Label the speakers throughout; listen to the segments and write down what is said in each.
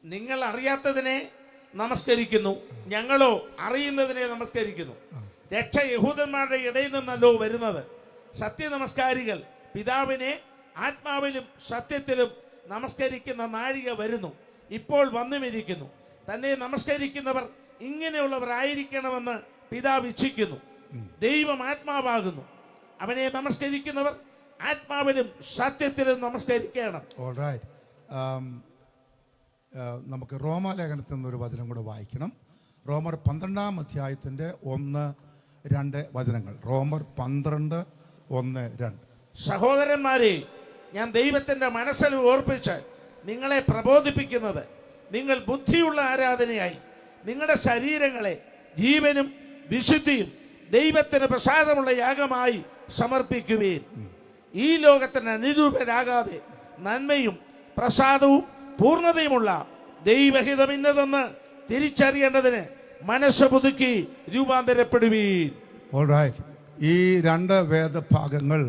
Speaker 1: നിങ്ങൾ അറിയാത്തതിനെ നമസ്കരിക്കുന്നു, ഞങ്ങളോ അറിയുന്നതിനെ നമസ്കരിക്കുന്നു. രക്ഷ യഹൂദന്മാരുടെ ഇടയിൽ നിന്നല്ലോ വരുന്നത്. സത്യനമസ്കാരികൾ പിതാവിനെ ആത്മാവിലും സത്യത്തിലും നമസ്കരിക്കുന്ന നാഴിക വരുന്നു, ഇപ്പോൾ വന്നുമിരിക്കുന്നു. തന്നെ നമസ്കരിക്കുന്നവർ ഇങ്ങനെയുള്ളവരായിരിക്കണമെന്ന് പിതാവ് ഇച്ഛിക്കുന്നു. ദൈവം ആത്മാവാകുന്നു. അവനെ നമസ്കരിക്കുന്നവർ ആത്മാവിലും സത്യത്തിലും നമസ്കരിക്കണം.
Speaker 2: നമുക്ക് റോമാലേഖനത്തിൽ നിന്നൊരു വചനം കൂടെ വായിക്കണം. റോമർ 12-ാം അധ്യായത്തിൻ്റെ 1-2 വചനങ്ങൾ. റോമർ 12:1-2.
Speaker 1: സഹോദരന്മാരെ, ഞാൻ ദൈവത്തിൻ്റെ മനസ്സിൽ ഓർപ്പിച്ച് നിങ്ങളെ പ്രബോധിപ്പിക്കുന്നത്, നിങ്ങൾ ബുദ്ധിയുള്ള ആരാധനയായി നിങ്ങളുടെ ശരീരങ്ങളെ ജീവനും വിശുദ്ധിയും ദൈവത്തിന് പ്രസാദമുള്ള യാഗമായി സമർപ്പിക്കുകയും ഈ ലോകത്തിന് അനുരൂപരാകാതെ നന്മയും പ്രസാദവും പൂർണ്ണതയുമുള്ള ദൈവഹിതം ഇന്നതെന്ന് തിരിച്ചറിയേണ്ടതിന് മനസ്സ് പുതുക്കി രൂപാന്തരപ്പെടുവീൻ.
Speaker 2: ഈ 2 വേദഭാഗങ്ങൾ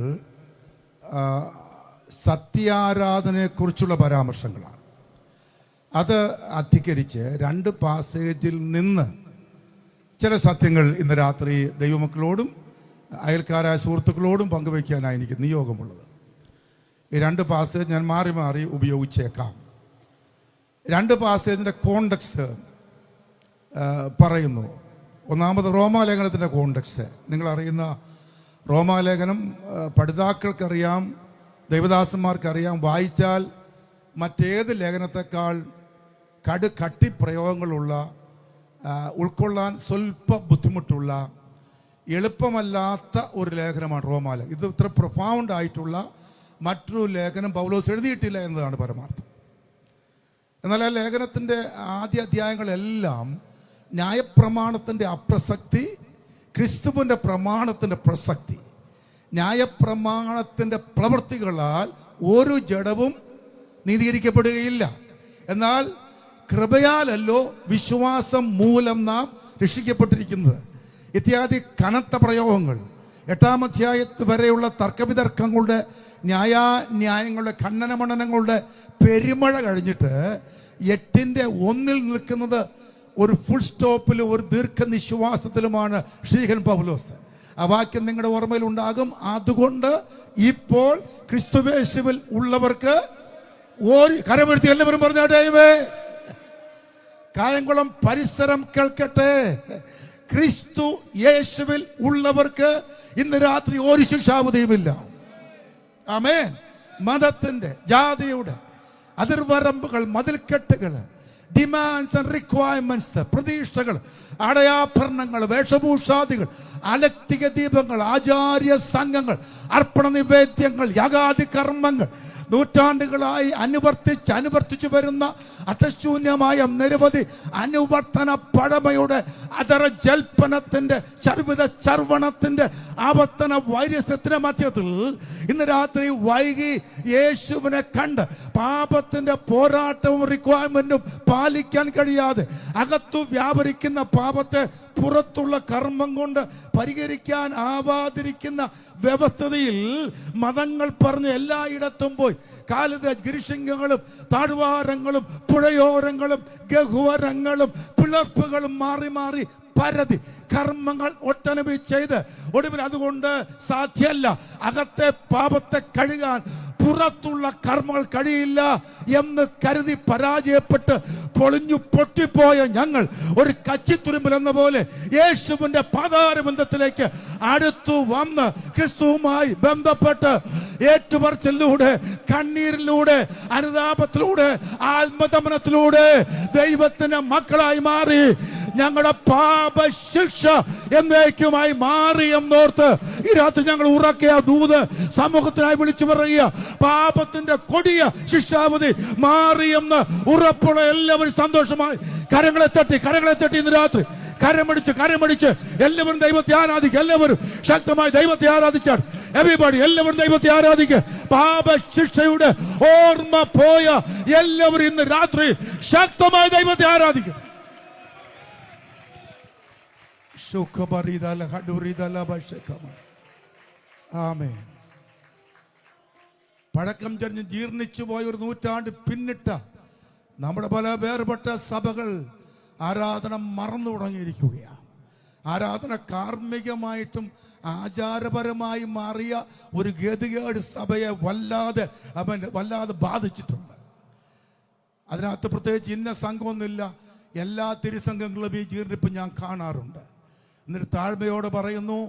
Speaker 2: സത്യാരാധനയെക്കുറിച്ചുള്ള പരാമർശങ്ങളാണ്. അത് അധികരിച്ച് 2 പാസേജിൽ നിന്ന് ചില സത്യങ്ങൾ ഇന്ന് രാത്രി ദൈവമക്കളോടും അയൽക്കാരായ സുഹൃത്തുക്കളോടും പങ്കുവയ്ക്കാനാണ് എനിക്ക് നിയോഗമുള്ളത്. ഈ 2 പാസേജ് ഞാൻ മാറി മാറി ഉപയോഗിച്ചേക്കാം. 2 പാസേജിൻ്റെ കോണ്ടെക്സ്റ്റ് പറയുന്നു. ഒന്നാമത് റോമാലേഖനത്തിൻ്റെ കോണ്ടെക്സ്റ്റ്. നിങ്ങളറിയുന്ന റോമാലേഖനം പഠിതാക്കൾക്കറിയാം, ദൈവദാസന്മാർക്കറിയാം. വായിച്ചാൽ മറ്റേത് ലേഖനത്തെക്കാൾ കട്ടിപ്രയോഗങ്ങളുള്ള, ഉൾക്കൊള്ളാൻ സ്വല്പ ബുദ്ധിമുട്ടുള്ള, എളുപ്പമല്ലാത്ത ഒരു ലേഖനമാണ് റോമാലേഖനം. ഇത് ഇത്ര പ്രൊഫൗണ്ട് ആയിട്ടുള്ള മറ്റൊരു ലേഖനം പൗലോസ് എഴുതിയിട്ടില്ല എന്നതാണ് പരമാർത്ഥം. എന്നാൽ ആ ലേഖനത്തിൻ്റെ ആദ്യ അധ്യായങ്ങളെല്ലാം ന്യായപ്രമാണത്തിൻ്റെ അപ്രസക്തി, ക്രിസ്തുവിൻ്റെ പ്രമാണത്തിൻ്റെ പ്രസക്തി, ന്യായപ്രമാണത്തിൻ്റെ പ്രവൃത്തികളാൽ ഒരു ജഡവും നീതീകരിക്കപ്പെടുകയില്ല, എന്നാൽ കൃപയാലല്ലോ വിശ്വാസം മൂലം നാം രക്ഷിക്കപ്പെട്ടിരിക്കുന്നത് ഇത്യാദി കനത്ത പ്രയോഗങ്ങൾ 8-ാം അധ്യായത്ത് വരെയുള്ള തർക്കവിതർക്കങ്ങളുടെ ന്യായങ്ങളുടെ ഖണ്ഡനമണ്ഡനങ്ങളുടെ പെരുമഴ കഴിഞ്ഞിട്ട് 8-ന്റെ 1-ൽ നിൽക്കുന്നത് ഒരു ഫുൾ സ്റ്റോപ്പിലും ഒരു ദീർഘനിശ്വാസത്തിലുമാണ് ശ്രീഹൻ പൗലോസ്. ആ വാക്യം നിങ്ങളുടെ ഓർമ്മയിൽ ഉണ്ടാകും. അതുകൊണ്ട് ഇപ്പോൾ ക്രിസ്തുയേശുവിൽ ഉള്ളവർക്ക് കരമെടുത്തി എല്ലാവരും പറഞ്ഞാട്ടെ, കായംകുളം പരിസരം കേൾക്കട്ടെ, ക്രിസ്തു യേശുവിൽ ഉള്ളവർക്ക് ഇന്ന് രാത്രി ഒരു ശിക്ഷാവിധിയുമില്ല. ആമേൻ. മതത്തിന്റെ, ജാതിയുടെ അതിർവരമ്പുകൾ, മതിൽക്കെട്ടുകൾ, ഡിമാൻഡ്സ് ആൻഡ് റിക്വയർമെന്റ്സ്, പ്രതീക്ഷകൾ, അടയാഭരണങ്ങൾ, വേഷഭൂഷാദികൾ, അലക്തിക ദീപങ്ങൾ, ആചാര്യ സംഘങ്ങൾ, അർപ്പണ നിവേദ്യങ്ങൾ, യാഗാദി കർമ്മങ്ങൾ, നൂറ്റാണ്ടുകളായി അനുവർത്തിച്ചു വരുന്ന അർത്ഥശൂന്യമായ നിരവധി അനുവർത്തന പഴമയുടെ അതരജൽപ്പനത്തിന്റെ ചർവണത്തിന്റെ ആവർത്തന വൈരസ്യത്തിന്റെ മധ്യത്തിൽ ഇന്ന് രാത്രി വൈകി യേശുവിനെ കണ്ട് പാപത്തിന്റെ പോരാട്ടവും റിക്വയർമെന്റും പാലിക്കാൻ കഴിയാതെ അകത്തു വ്യാപരിക്കുന്ന പാപത്തെ പുറത്തുള്ള കർമ്മം കൊണ്ട് പരിഹരിക്കാൻ ആവാതിരിക്കുന്ന വ്യവസ്ഥതയിൽ മതങ്ങൾ പറഞ്ഞ് എല്ലായിടത്തും പോയി കാലിത ഗിരിശൃംഗങ്ങളും താഴ്വാരങ്ങളും പുഴയോരങ്ങളും ഗഹ്വരങ്ങളും പിളർപ്പുകളും മാറി മാറി പരതി കർമ്മങ്ങൾ ഒട്ടനവധി ചെയ്ത് ഒടുവിൽ അതുകൊണ്ട് സാധ്യമല്ല, അകത്തെ പാപത്തെ കഴുകാൻ പുറത്തുള്ള കർമ്മങ്ങൾ കഴിയില്ല എന്ന് കരുതി പരാജയപ്പെട്ട് പൊളിഞ്ഞു പൊട്ടിപ്പോയ ഞങ്ങൾ ഒരു കച്ചിത്തുരുമ്പിൽ എന്ന പോലെ യേശുവിന്റെ പാതാരബന്ധത്തിലേക്ക് അടുത്തു വന്ന് ക്രിസ്തുവുമായി ബന്ധപ്പെട്ട് ഏറ്റുപറച്ചിലൂടെ, കണ്ണീരിലൂടെ, അനുതാപത്തിലൂടെ, ആത്മദമനത്തിലൂടെ ദൈവത്തിന്റെ മക്കളായി മാറി ഞങ്ങളുടെ പാപശിക്ഷ എന്നേക്കുമായി മാറി എന്നോർത്ത് ഈ രാത്രി ഞങ്ങൾ ഉറക്കിയ ദൂത് സമൂഹത്തിനായി വിളിച്ചു പറയുക. പാപത്തിന്റെ കൊടിയ ശിക്ഷാവധി മാറിയെന്ന് ഉറപ്പുള്ള എല്ലാവരും സന്തോഷമായി കരങ്ങളെ തട്ടി ഇന്ന് രാത്രി കരമടിച്ച് എല്ലാവരും ദൈവത്തെ ആരാധിക്കുക. എല്ലാവരും ശക്തമായി ദൈവത്തെ ആരാധിച്ചാൽ എവരിബഡി എല്ലാവരും ദൈവത്തെ ആരാധിക്കുക. പാപശിക്ഷയുടെ ഓർമ്മ പോയ എല്ലാവരും ഇന്ന് രാത്രി ശക്തമായി ദൈവത്തെ ആരാധിക്കുക. പഴക്കം ചെറിഞ്ഞ് ജീർണിച്ചു പോയ ഒരു നൂറ്റാണ്ട് പിന്നിട്ട നമ്മുടെ പല വേർപെട്ട സഭകൾ ആരാധന മറന്നു തുടങ്ങിയിരിക്കുകയാണ്. ആരാധന കാർമ്മികമായിട്ടും ആചാരപരമായി മാറിയ ഒരു ഗതികേട് സഭയെ വല്ലാതെ ബാധിച്ചിട്ടുണ്ട്. അതിനകത്ത് പ്രത്യേകിച്ച് ഇന്ന സംഘമൊന്നുമില്ല, എല്ലാ തിരുസംഘങ്ങളും ഈ ജീർണിപ്പ് ഞാൻ കാണാറുണ്ട്. എന്നിട്ട് താഴ്മയോട് പറയുന്നു,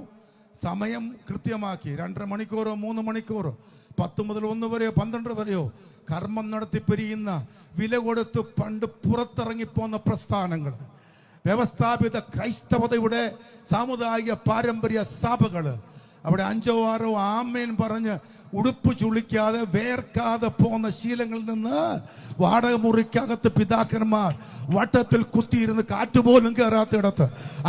Speaker 2: സമയം കൃത്യമാക്കി 2.5 മണിക്കൂറോ 3 മണിക്കൂറോ 10 മുതൽ 1 വരെയോ 12 വരെയോ കർമ്മം നടത്തി പിരിയുന്ന, വില കൊടുത്ത് പണ്ട് പുറത്തിറങ്ങിപ്പോന്ന പ്രസ്ഥാനങ്ങൾ, വ്യവസ്ഥാപിത ക്രൈസ്തവതയുടെ സാമുദായിക പാരമ്പര്യ സഭകൾ, അവിടെ 5 or 6 ആമേൻ പറഞ്ഞ് ഉടുപ്പ് ചുളിക്കാതെ വേർക്കാതെ പോകുന്ന ശീലങ്ങളിൽ നിന്ന് വാടക മുറിക്കകത്ത് പിതാക്കന്മാർ വട്ടത്തിൽ കുത്തിയിരുന്ന് കാറ്റുപോലും കയറാത്തിടത്ത്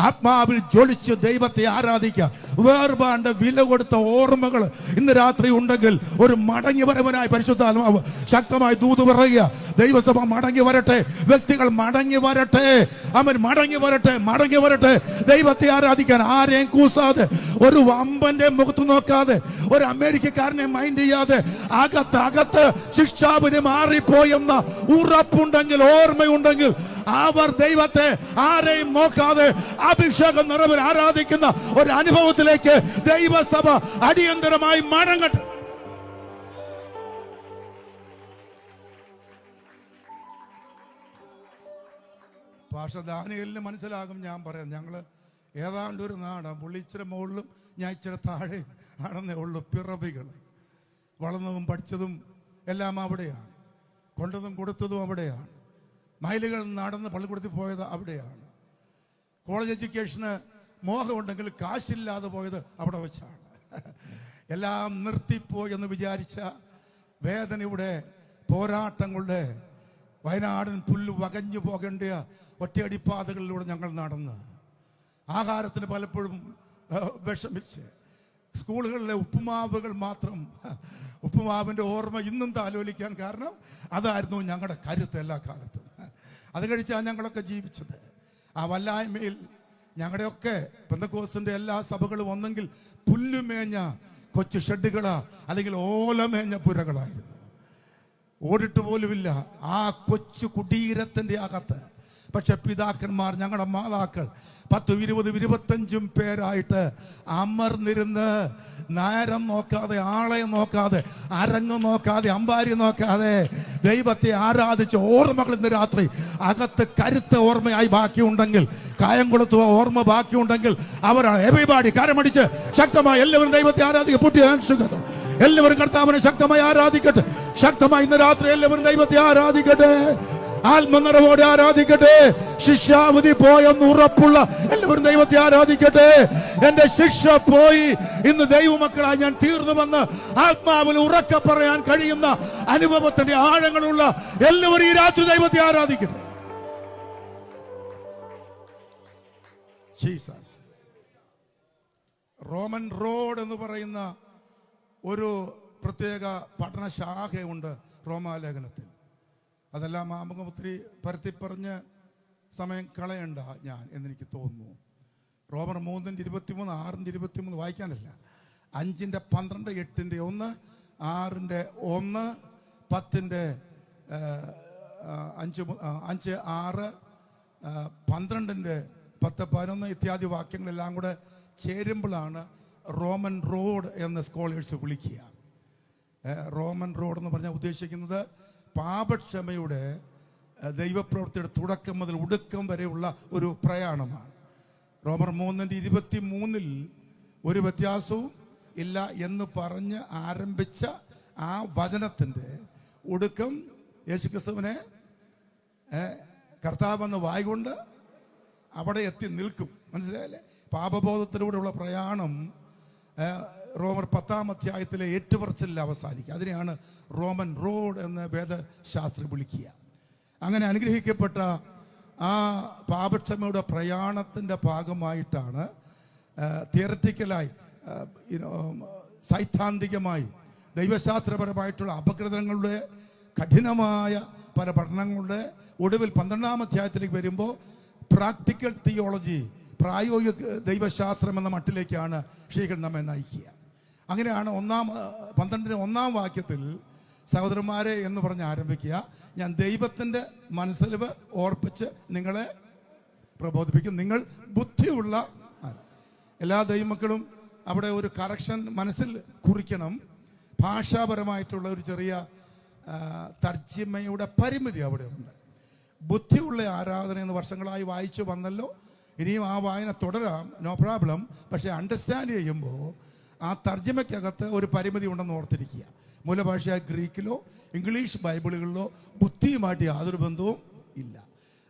Speaker 2: ആത്മാവിൽ ജ്വലിച്ച് ദൈവത്തെ ആരാധിക്കുക, വേർപാണ്ട് വില കൊടുത്ത ഓർമ്മകൾ ഇന്ന് രാത്രി ഉണ്ടെങ്കിൽ ഒരു മടങ്ങി വരവനായി പരിശുദ്ധാത്മാവ് ശക്തമായി ദൂത് പറയുക. ദൈവസഭ മടങ്ങി വരട്ടെ, വ്യക്തികൾ മടങ്ങി വരട്ടെ, അവൻ മടങ്ങി വരട്ടെ ദൈവത്തെ ആരാധിക്കാൻ. ആരെയും കൂസാതെ, ഒരു വമ്പന്റെ മുഖത്ത് നോക്കാതെ, ഒരു അമേരിക്കക്കാരനെ മൈൻഡ് ചെയ്യാതെ, അകത്ത് ശിക്ഷാവിധി മാറിപ്പോയെന്ന ഉറപ്പുണ്ടെങ്കിൽ, ഓർമ്മയുണ്ടെങ്കിൽ, അവർ ദൈവത്തെ ആരെയും നോക്കാതെ അഭിഷേകം നിറവിൽ ആരാധിക്കുന്ന ഒരു അനുഭവത്തിലേക്ക് ദൈവസഭ അടിയന്തരമായി മടങ്ങട്ടെ. ഭാഷ ദാനിയേലിന് മനസ്സിലാകും ഞാൻ പറയാം. ഞങ്ങൾ ഏതാണ്ട് ഒരു നാടാണ്, പുള്ളി ഇച്ചിരി മുകളിലും ഞാൻ ഇച്ചിരി താഴെ ആണെന്നേ ഉള്ളൂ. പിറവികൾ വളർന്നതും പഠിച്ചതും എല്ലാം അവിടെയാണ്, കൊണ്ടതും കൊടുത്തതും അവിടെയാണ്, മൈലുകൾ നടന്ന് പള്ളിക്കൂടത്തിൽ പോയത് അവിടെയാണ്, കോളേജ് എഡ്യൂക്കേഷന് മോഹമുണ്ടെങ്കിൽ കാശില്ലാതെ പോയത് അവിടെ വെച്ചാണ്. എല്ലാം നിർത്തിപ്പോയി എന്ന് വിചാരിച്ച വേദനയുടെ പോരാട്ടങ്ങളുടെ വയനാടൻ പുല്ല് വകഞ്ഞു പോകേണ്ട ഒറ്റയടിപ്പാതകളിലൂടെ ഞങ്ങൾ നടന്ന് ആഹാരത്തിന് പലപ്പോഴും വിഷമിച്ച് സ്കൂളുകളിലെ ഉപ്പുമാവുകൾ മാത്രം, ഉപ്പുമാവിൻ്റെ ഓർമ്മ ഇന്നും താലോലിക്കാൻ കാരണം അതായിരുന്നു ഞങ്ങളുടെ കരുത്ത് എല്ലാ കാലത്തും. അത് കഴിച്ചാണ് ഞങ്ങളൊക്കെ ജീവിച്ചത്. ആ വല്ലായ്മയിൽ ഞങ്ങളുടെയൊക്കെ പെന്തക്കോസ്തിൻ്റെ എല്ലാ സഭകളും ഒന്നെങ്കിൽ പുല്ലുമേഞ്ഞ കൊച്ചു ഷെഡുകളാ, അല്ലെങ്കിൽ ഓലമേഞ്ഞ പുരകളായിരുന്നു. ഓടിട്ട് പോലുമില്ല ആ കൊച്ചു കുടീരത്തിൻ്റെ അകത്ത്. പക്ഷെ പിതാക്കന്മാർ, ഞങ്ങളുടെ മാതാക്കൾ 10, 20, 25 പേരായിട്ട് അമർന്നിരുന്ന് നേരം നോക്കാതെ, ആളെ നോക്കാതെ, അരങ്ങ് നോക്കാതെ, അമ്പാരി നോക്കാതെ ദൈവത്തെ ആരാധിച്ച ഓർമ്മകൾ ഇന്ന് രാത്രി അകത്ത് കരുത്ത ഓർമ്മയായി ബാക്കിയുണ്ടെങ്കിൽ, കായംകുളത്ത് ഓർമ്മ ബാക്കിയുണ്ടെങ്കിൽ അവരാണ്. എവരിബഡി കരമടിച്ച് ശക്തമായി എല്ലാവരും ദൈവത്തെ ആരാധിക്കുക. എല്ലാവരും കർത്താവിനെ ശക്തമായി ആരാധിക്കട്ടെ. ശക്തമായി ഇന്ന് രാത്രി എല്ലാവരും ദൈവത്തെ ആരാധിക്കട്ടെ, ആത്മനിറവോടെ ആരാധിക്കട്ടെ. ശിക്ഷാവിധി പോയെന്ന് ഉറപ്പുള്ള എല്ലാവരും ദൈവത്തെ ആരാധിക്കട്ടെ. എന്റെ ശിക്ഷ പോയി, ഇന്ന് ദൈവമക്കളായി ഞാൻ തീർന്നുവെന്ന് ആത്മാവിൽ ഉറക്കെ പറയാൻ കഴിയുന്ന അനുഭവത്തിന്റെ ആഴങ്ങളുള്ള എല്ലാവരും ഈ രാത്രി ദൈവത്തെ ആരാധിക്കട്ടെ. ജീസസ്. റോമൻ റോഡ് എന്ന് പറയുന്ന ഒരു പ്രത്യേക പഠനശാഖയുണ്ട് റോമാലേഖനത്തിൽ. അതെല്ലാം ആമുഖം ഒത്തിരി പരത്തിപ്പറഞ്ഞ് സമയം കളയണ്ട ഞാൻ എന്നെനിക്ക് തോന്നുന്നു. റോമർ 3:23, 6:23 വായിക്കാനല്ല, 5:12, 8:1, 6:1, 10:5, 5, 6, 12:10, 11 ഇത്യാദി വാക്യങ്ങളെല്ലാം കൂടെ ചേരുമ്പോഴാണ് റോമൻ റോഡ് എന്ന് സ്കോളേഴ്സ് വിളിക്കുക. റോമൻ റോഡ് എന്ന് പറഞ്ഞാൽ ഉദ്ദേശിക്കുന്നത് പാപക്ഷമയുടെ ദൈവപ്രവൃത്തിയുടെ തുടക്കം മുതൽ ഒടുക്കം വരെയുള്ള ഒരു പ്രയാണമാണ്. റോമർ 3:23 ഒരു വ്യത്യാസവും ഇല്ല എന്ന് പറഞ്ഞ് ആരംഭിച്ച ആ വചനത്തിൻ്റെ ഒടുക്കം യേശുക്രിസ്തുവിനെ കർത്താവെന്ന് വായിക്കൊണ്ട് അവിടെ എത്തി നിൽക്കും. മനസ്സിലായല്ലേ? പാപബോധത്തിലൂടെയുള്ള പ്രയാണം റോമർ 10-ാം അധ്യായത്തിലെ ഏറ്റുപറച്ചിലിൽ അവസാനിക്കുക. അതിനെയാണ് റോമൻ റോഡ് എന്ന് വേദശാസ്ത്രം വിളിക്കുക. അങ്ങനെ അനുഗ്രഹിക്കപ്പെട്ട ആ പാപക്ഷമയുടെ പ്രയാണത്തിൻ്റെ ഭാഗമായിട്ടാണ് തിയററ്റിക്കലായി, സൈദ്ധാന്തികമായി, ദൈവശാസ്ത്രപരമായിട്ടുള്ള അപഗ്രഥനങ്ങളുടെ കഠിനമായ പല പഠനങ്ങളുടെ ഒടുവിൽ 12-ാം അധ്യായത്തിലേക്ക് വരുമ്പോൾ പ്രാക്ടിക്കൽ തിയോളജി, പ്രായോഗിക ദൈവശാസ്ത്രം എന്ന മട്ടിലേക്കാണ് ഷീകൾ നമ്മെ നയിക്കുക. അങ്ങനെയാണ് 12-ന്റെ 1-ാം വാക്യത്തിൽ സഹോദരന്മാരെ എന്ന് പറഞ്ഞ് ആരംഭിക്കുക. ഞാൻ ദൈവത്തിൻ്റെ മനസ്സലിവ് ഓർപ്പിച്ച് നിങ്ങളെ പ്രബോധിപ്പിക്കും. നിങ്ങൾ ബുദ്ധിയുള്ള എല്ലാ ദൈവമക്കളും അവിടെ ഒരു കറക്ഷൻ മനസ്സിൽ കുറിക്കണം. ഭാഷാപരമായിട്ടുള്ള ഒരു ചെറിയ തർജ്ജിമയുടെ പരിമിതി അവിടെ ഉണ്ട്. ബുദ്ധിയുള്ള ആരാധന എന്ന് വർഷങ്ങളായി വായിച്ചു വന്നല്ലോ, ഇനിയും ആ വായന തുടരാം, നോ പ്രോബ്ലം. പക്ഷേ അണ്ടർസ്റ്റാൻഡ് ചെയ്യുമ്പോൾ ആ തർജ്ജിമയ്ക്കകത്ത് ഒരു പരിമിതി ഉണ്ടെന്ന് ഓർത്തിരിക്കുക. മൂലഭാഷ ഗ്രീക്കിലോ ഇംഗ്ലീഷ് ബൈബിളുകളിലോ ബുദ്ധിയുമായിട്ട് യാതൊരു ബന്ധവും ഇല്ല.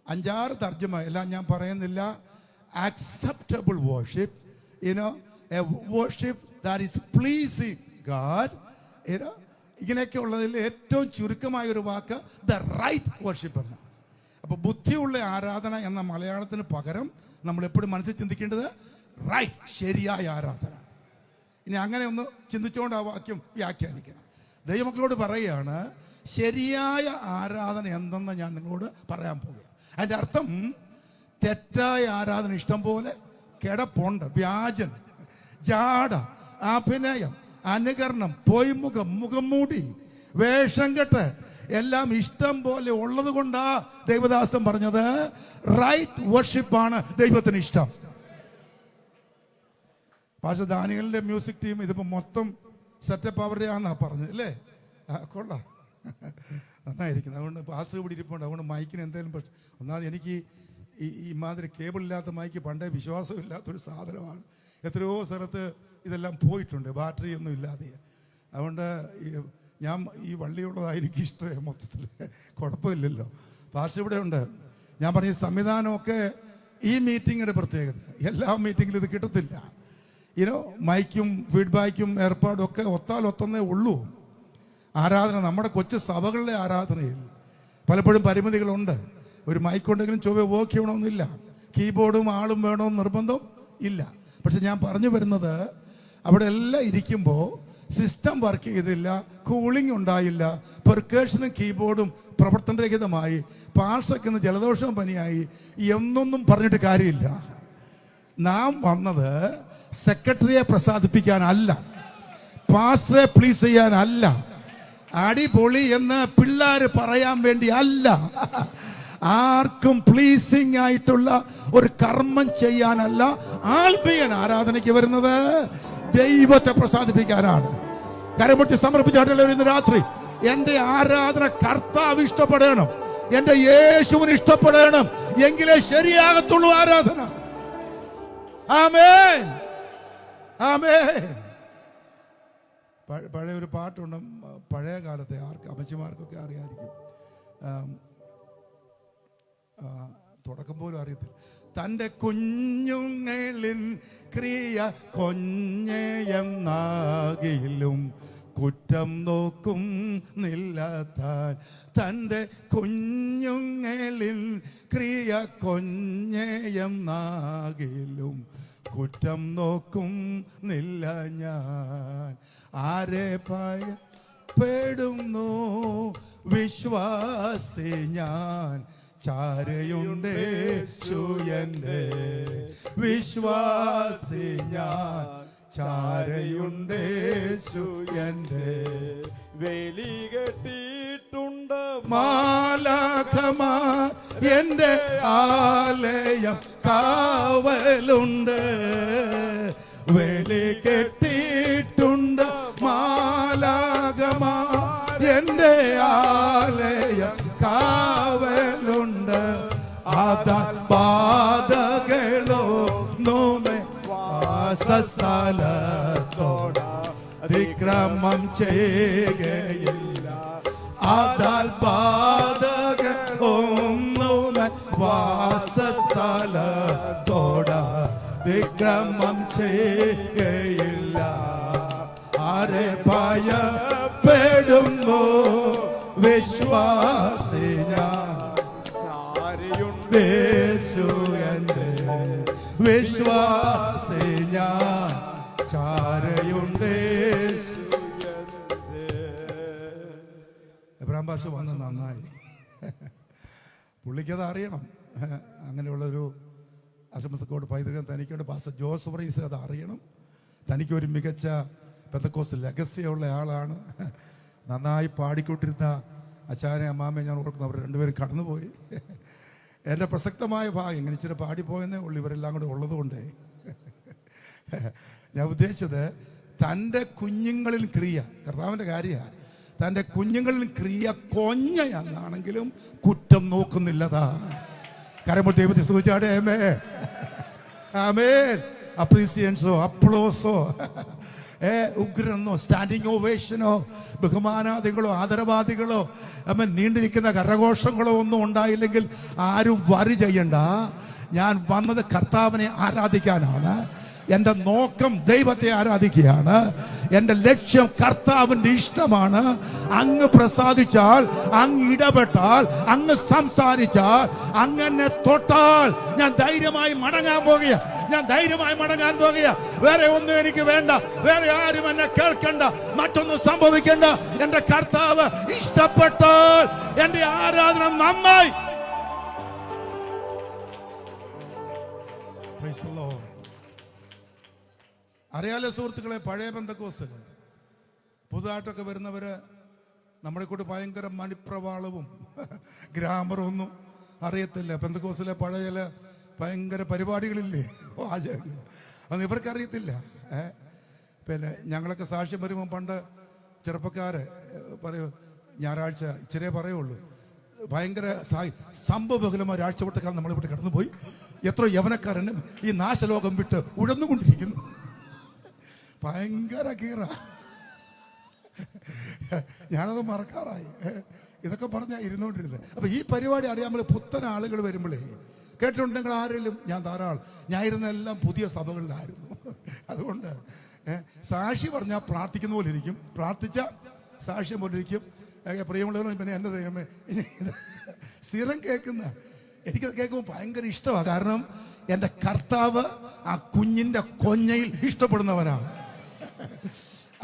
Speaker 2: 5-6 തർജ്ജിമ എല്ലാം ഞാൻ പറയുന്നില്ല. Acceptable worship, A worship that is pleasing God, ഇങ്ങനെയൊക്കെ ഉള്ളതിൽ ഏറ്റവും ചുരുക്കമായ ഒരു വാക്ക് ദ റൈറ്റ് വർഷിപ്പ് എന്നാണ്. അപ്പോൾ ബുദ്ധിയുള്ള ആരാധന എന്ന മലയാളത്തിന് പകരം നമ്മൾ എപ്പോഴും മനസ്സിൽ ചിന്തിക്കേണ്ടത് റൈറ്റ്, ശരിയായ ആരാധന. ഇനി അങ്ങനെ ഒന്ന് ചിന്തിച്ചുകൊണ്ട് ആ വാക്യം വ്യാഖ്യാനിക്കണം. ദൈവമക്കളോട് പറയുകയാണ്, ശരിയായ ആരാധന എന്തെന്ന് ഞാൻ നിങ്ങളോട് പറയാൻ പോകുക. അതിൻ്റെ അർത്ഥം തെറ്റായ ആരാധന ഇഷ്ടം പോലെ കിടപ്പുണ്ട്. വ്യാജൻ, ജാട, അഭിനയം, അനുകരണം, പൊയ്മുഖം, മുഖം മൂടി, വേഷം കെട്ട് എല്ലാം ഇഷ്ടം പോലെ ഉള്ളത് കൊണ്ടാ ദൈവദാസൻ പറഞ്ഞത് റൈറ്റ് വർഷിപ്പാണ് ദൈവത്തിന് ഇഷ്ടം. പക്ഷെ ദാനിയേലിന്റെ മ്യൂസിക് ടീം ഇതിപ്പോ മൊത്തം സെറ്റപ്പ് അവരുടെയാണെന്നാ പറഞ്ഞത് അല്ലേ? കൊള്ളാം, നന്നായിരിക്കുന്നു. അതുകൊണ്ട് പാസ്റ്റർ കൂടി ഇരിപ്പുണ്ട്. അതുകൊണ്ട് മൈക്കിന് എന്തെങ്കിലും പ്രശ്നം. ഒന്നാമത് എനിക്ക് ഈ മാതിരി കേബിൾ ഇല്ലാത്ത മൈക്ക് പണ്ടേ വിശ്വാസമില്ലാത്തൊരു സാധനമാണ്. എത്രയോ സ്ഥലത്ത് ഇതെല്ലാം പോയിട്ടുണ്ട് ബാറ്ററി ഒന്നും ഇല്ലാതെ. അതുകൊണ്ട് ഞാൻ ഈ വള്ളിയുള്ളതായിരിക്കും ഇഷ്ടമേ മൊത്തത്തിൽ. കുഴപ്പമില്ലല്ലോ, പാസ്റ്റർ ഇവിടെ ഉണ്ട്. ഞാൻ പറഞ്ഞ സംവിധാനമൊക്കെ ഈ മീറ്റിങ്ങിൻ്റെ പ്രത്യേകത. എല്ലാ മീറ്റിങ്ങിലും ഇത് കിട്ടത്തില്ല. മൈക്കും ഫീഡ്ബാക്കും ഏർപ്പാടും ഒക്കെ ഒത്താലൊത്തന്നേ ഉള്ളൂ. ആരാധന നമ്മുടെ കൊച്ചു സഭകളിലെ ആരാധനയിൽ പലപ്പോഴും പരിമിതികളുണ്ട്. ഒരു മൈക്കുണ്ടെങ്കിലും ചൊവ്വ വർക്ക് ചെയ്യണമെന്നില്ല, കീബോർഡും ആളും വേണമെന്ന് നിർബന്ധം ഇല്ല. പക്ഷെ ഞാൻ പറഞ്ഞു വരുന്നത്, അവിടെ എല്ലാം ഇരിക്കുമ്പോൾ സിസ്റ്റം വർക്ക് ചെയ്തില്ല, കൂളിംഗ് ഉണ്ടായില്ല, പെർക്കേഷനും കീബോർഡും പ്രവർത്തനരഹിതമായി, പാർശ്വയ്ക്കുന്ന ജലദോഷവും പനിയായി എന്നൊന്നും പറഞ്ഞിട്ട് കാര്യമില്ല. നാം വന്നത് സെക്രട്ടറിയെ പ്രസാദിപ്പിക്കാനല്ല, പാസ്റ്ററെ പ്ലീസ് ചെയ്യാനല്ല, അടിപൊളി എന്ന് പിള്ളേർ പറയാൻ വേണ്ടി അല്ല, ആർക്കും പ്ലീസിങ് ആയിട്ടുള്ള ഒരു കർമ്മം ചെയ്യാനല്ല. ആത്മീയൻ ആരാധനയ്ക്ക് വരുന്നത് ദൈവത്തെ പ്രസാദിപ്പിക്കാനാണ്. കരമുട്ടി സമർപ്പിച്ചാട്ടല്ലോ ഇന്ന് രാത്രി. എന്റെ ആരാധന കർത്താവ് ഇഷ്ടപ്പെടണം, എന്റെ യേശുവിന് ഇഷ്ടപ്പെടണം, എങ്കിലേ ശരിയാകത്തുള്ളൂ ആരാധന. ആമേൻ, ആമേൻ. പഴയ ഒരു പാട്ടുണ്ട്, പഴയ കാലത്തെ അമ്മച്ചിമാർക്കൊക്കെ അറിയാമായിരിക്കും, തുടക്കം പോലും അറിയത്തില്ല. തൻ്റെ കുഞ്ഞുങ്ങളിൽ ക്രിയ കൊഞ്ഞയെന്നാകിലും കുറ്റം നോക്കും നില്ലത്താൻ. തൻ്റെ കുഞ്ഞുങ്ങളിൽ ക്രിയ കൊഞ്ഞയെന്നാകിലും കുറ്റം നോക്കും നില്ല ഞാൻ. ആരെ ഭയപ്പെടുന്നു വിശ്വാസി ഞാൻ, ചാരയുണ്ടേശുയന്റെ വിശ്വാസി ഞാൻ, ചാരയുണ്ടേശുയന്റെ.
Speaker 3: വേലി കെട്ടിയിട്ടുണ്ട്
Speaker 2: മാലാഖമാർ, എന്റെ ആലയം കാവലുണ്ട്. വേലി കെട്ടിയിട്ടുണ്ട് മാലാഖമാർ, എന്റെ ആലയം കാവലുണ്ട്. ആദാൻ ബാധകളോ നോമേ വാസസ്ഥലത്തോട അതിക്രമം ചെയ്യുകയില്ല. ആദാൻ ബാധകളൊന്നുമേ വാസസ്ഥലത്തോട അതിക്രമം ചെയ്യുകയില്ല. ആരെ ഭയപ്പെടുന്നു വിശ്വാസി ഞാൻ, യേശുവിന്റെ വിശ്വാസി ഞാൻ, ചാരയുണ്ട്. എബ്രാം ഭാഷ വന്ന് നന്നായി. പുള്ളിക്കത് അറിയണം. അങ്ങനെയുള്ളൊരു അസമസ്തക്കോട് പൈതൃകം തനിക്കുണ്ട്. പാസ്റ്റർ ജോസ് ഫ്രീസ് അത് അറിയണം. തനിക്കൊരു മികച്ച പെന്തക്കോസ്റ്റ് ലെഗസിയുള്ള ആളാണ്. നന്നായി പാടിക്കൊണ്ടിരുന്ന അച്ഛനെ അമ്മാമ്മയെ ഞാൻ ഓർക്കുന്നു. അവർ രണ്ടുപേരും കടന്നുപോയി. എൻ്റെ പ്രസക്തമായ ഭാഗം ഇങ്ങനെ ഇച്ചിരി പാടിപ്പോയെന്നേ ഉള്ളൂ, ഇവരെല്ലാം കൂടെ ഉള്ളതുകൊണ്ട്. ഞാൻ ഉദ്ദേശിച്ചത് തൻ്റെ കുഞ്ഞുങ്ങളിൽ ക്രിയ, കർത്താവിൻ്റെ കാര്യമാണ്, തൻ്റെ കുഞ്ഞുങ്ങളിൽ ക്രിയ കൊഞ്ഞയാണെങ്കിലും കുറ്റം നോക്കുന്നില്ലതാ. കരമ്പോൾ ദൈവത്തെ സ്തുതിച്ചാടേ. ആമേൻ. അപ്രീസിയൻസോ അപ്ലോസോ ഉഗ്രനോ സ്റ്റാൻഡിങ് ഓവേഷനോ ബഹുമാനാദികളോ ആദരവാദികളോ നീണ്ടിരിക്കുന്ന കരഘോഷങ്ങളോ ഒന്നും ഉണ്ടായില്ലെങ്കിൽ ആരും വറി ചെയ്യണ്ട. ഞാൻ വന്നത് കർത്താവിനെ ആരാധിക്കാനാണ്. എൻ്റെ നോക്കം ദൈവത്തെ ആരാധിക്കുകയാണ്. എൻ്റെ ലക്ഷ്യം കർത്താവിൻ്റെ ഇഷ്ടമാണ്. അങ്ങ് പ്രസാദിച്ചാൽ, അങ്ങ് ഇടപെട്ടാൽ, അങ്ങ് സംസാരിച്ചാൽ, അങ്ങനെ തൊട്ടാൽ ഞാൻ ധൈര്യമായി മടങ്ങാൻ പോകുക. ഞാൻ ധൈര്യമായി മടങ്ങാൻ പോകുക. വേറെ ഒന്നും എനിക്ക് വേണ്ട, വേറെ ആരും എന്നെ കേൾക്കണ്ട, മറ്റൊന്നും സംഭവിക്കണ്ട. എൻ്റെ കർത്താവ് ഇഷ്ടപ്പെട്ടാൽ എൻ്റെ ആരാധന നന്നായി. അറിയാലോ സുഹൃത്തുക്കളെ, പഴയ പെന്തക്കോസ്തില് പുതുതായിട്ടൊക്കെ വരുന്നവര് നമ്മളെ കൂടി ഭയങ്കര മണിപ്രവാളവും ഗ്രാമറും ഒന്നും അറിയത്തില്ല. പെന്തക്കോസ്തിലെ പഴയ ഭയങ്കര പരിപാടികളില്ലേ, ആചാരങ്ങൾ, അതൊന്നും ഇവർക്കറിയത്തില്ല. പിന്നെ ഞങ്ങളൊക്കെ സാക്ഷ്യം വരുമ്പോൾ പണ്ട് ചെറുപ്പക്കാര് പറയൂ, ഞായറാഴ്ച ഇച്ചിരേ പറയുള്ളൂ, ഭയങ്കര സംഭവബഹുലമായ ഒരാഴ്ചവട്ടക്കാലം നമ്മളിവിടെ കടന്നുപോയി. എത്ര യവനക്കാരനും ഈ നാശലോകം വിട്ട് ഉഴന്നുകൊണ്ടിരിക്കുന്നു. ഭയങ്കര കീറ. ഞാനത് മറക്കാറായി. ഇതൊക്കെ പറഞ്ഞാൽ ഇരുന്നുകൊണ്ടിരുന്നത്. അപ്പൊ ഈ പരിപാടി അറിയാൻ പുത്തൻ ആളുകൾ വരുമ്പോഴേ കേട്ടിട്ടുണ്ടെങ്കിൽ ആരെങ്കിലും, ഞാൻ ധാരാളം, ഞാൻ ഇരുന്ന എല്ലാം പുതിയ സഭകളിലായിരുന്നു. അതുകൊണ്ട് സാക്ഷി പറഞ്ഞാൽ പ്രാർത്ഥിക്കുന്ന പോലെ ഇരിക്കും, പ്രാർത്ഥിച്ച സാക്ഷ്യം പോലെ ഇരിക്കും. പ്രിയമുള്ളവരും പിന്നെ എൻ്റെ ദൈവമേ, സ്ഥിരം കേൾക്കുന്ന എനിക്കത് കേൾക്കുമ്പോൾ ഭയങ്കര ഇഷ്ടമാണ്. കാരണം എൻ്റെ കർത്താവ് ആ കുഞ്ഞിൻ്റെ കൊഞ്ഞയിൽ ഇഷ്ടപ്പെടുന്നവനാണ്.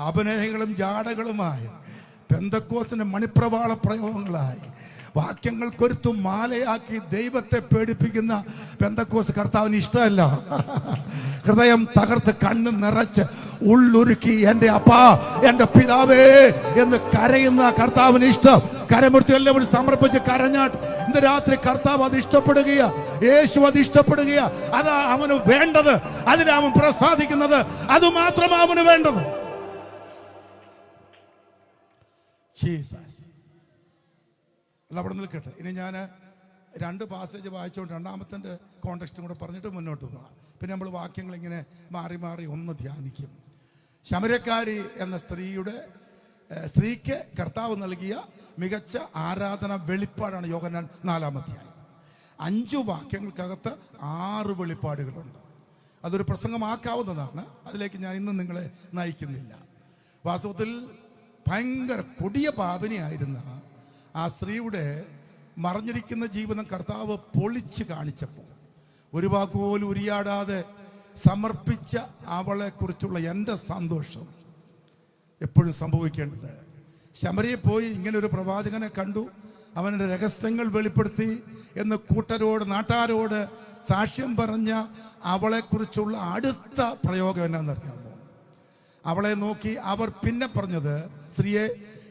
Speaker 2: അഭിനയങ്ങളും ജാടകളുമായി പെന്തക്കോസ്തിന്റെ മണിപ്രവാള പ്രയോഗങ്ങളായി വാക്യങ്ങൾ കൊരുത്തും മാലയാക്കി ദൈവത്തെ പേടിപ്പിക്കുന്ന പെന്തക്കോസ്ത് കർത്താവിന് ഇഷ്ടമല്ല. ഹൃദയം തകർത്ത് കണ്ണ് നിറച്ച് ഉള്ളൊരുക്കി എൻ്റെ അപ്പാ, എൻ്റെ പിതാവേ എന്ന് കരയുന്ന കർത്താവിന് ഇഷ്ടം. കരമൂർത്തി എല്ലാവരും സമർപ്പിച്ച് കരഞ്ഞാട്ട് ഇന്ന് രാത്രി കർത്താവ് അത് ഇഷ്ടപ്പെടുകയാ, യേശു അത് ഇഷ്ടപ്പെടുകയാ. അതാ അവന് വേണ്ടത്, അതിന് അവൻ പ്രസാദിക്കുന്നത്, അത് മാത്രമാണ് അവന് വേണ്ടത്. അതവിടെ നിൽക്കട്ടെ. ഇനി ഞാൻ 2 പാസേജ് വായിച്ചുകൊണ്ട് രണ്ടാമത്തെ കോണ്ടെക്സ്റ്റും കൂടെ പറഞ്ഞിട്ട് മുന്നോട്ട് പോകാം. പിന്നെ നമ്മൾ വാക്യങ്ങൾ ഇങ്ങനെ മാറി മാറി ഒന്ന് ധ്യാനിക്കും. ശമര്യക്കാരി എന്ന സ്ത്രീക്ക് കർത്താവ് നൽകിയ മികച്ച ആരാധന വെളിപ്പാടാണ് യോഹന്നാൻ 4-ാം അധ്യായം. 5 വാക്യങ്ങൾക്കകത്ത് 6 വെളിപ്പാടുകളുണ്ട്. അതൊരു പ്രസംഗമാക്കാവുന്നതാണ്. അതിലേക്ക് ഞാൻ ഇന്ന് നിങ്ങളെ നയിക്കുന്നില്ല. വാസ്തവത്തിൽ ഭയങ്കര കൊടിയ പാപിനിയായിരുന്ന ആ സ്ത്രീയുടെ മറഞ്ഞിരിക്കുന്ന ജീവിതം കർത്താവ് പൊളിച്ച് കാണിച്ചപ്പോൾ ഒരു വാക്കുപോലും ഉരിയാടാതെ സമർപ്പിച്ച അവളെ കുറിച്ചുള്ള എൻ്റെ സന്തോഷം എപ്പോഴും സംഭവിക്കേണ്ടത്. ശമരിയെ പോയി ഇങ്ങനെ ഒരു പ്രവാചകനെ കണ്ടു, അവൻ്റെ രഹസ്യങ്ങൾ വെളിപ്പെടുത്തി എന്ന് കൂട്ടരോട് നാട്ടാരോട് സാക്ഷ്യം പറഞ്ഞ അവളെക്കുറിച്ചുള്ള അടുത്ത പ്രയോഗം എന്നാണെന്നറിയാമോ? അവളെ നോക്കി അവർ പിന്നെ പറഞ്ഞത്, സ്ത്രീയെ,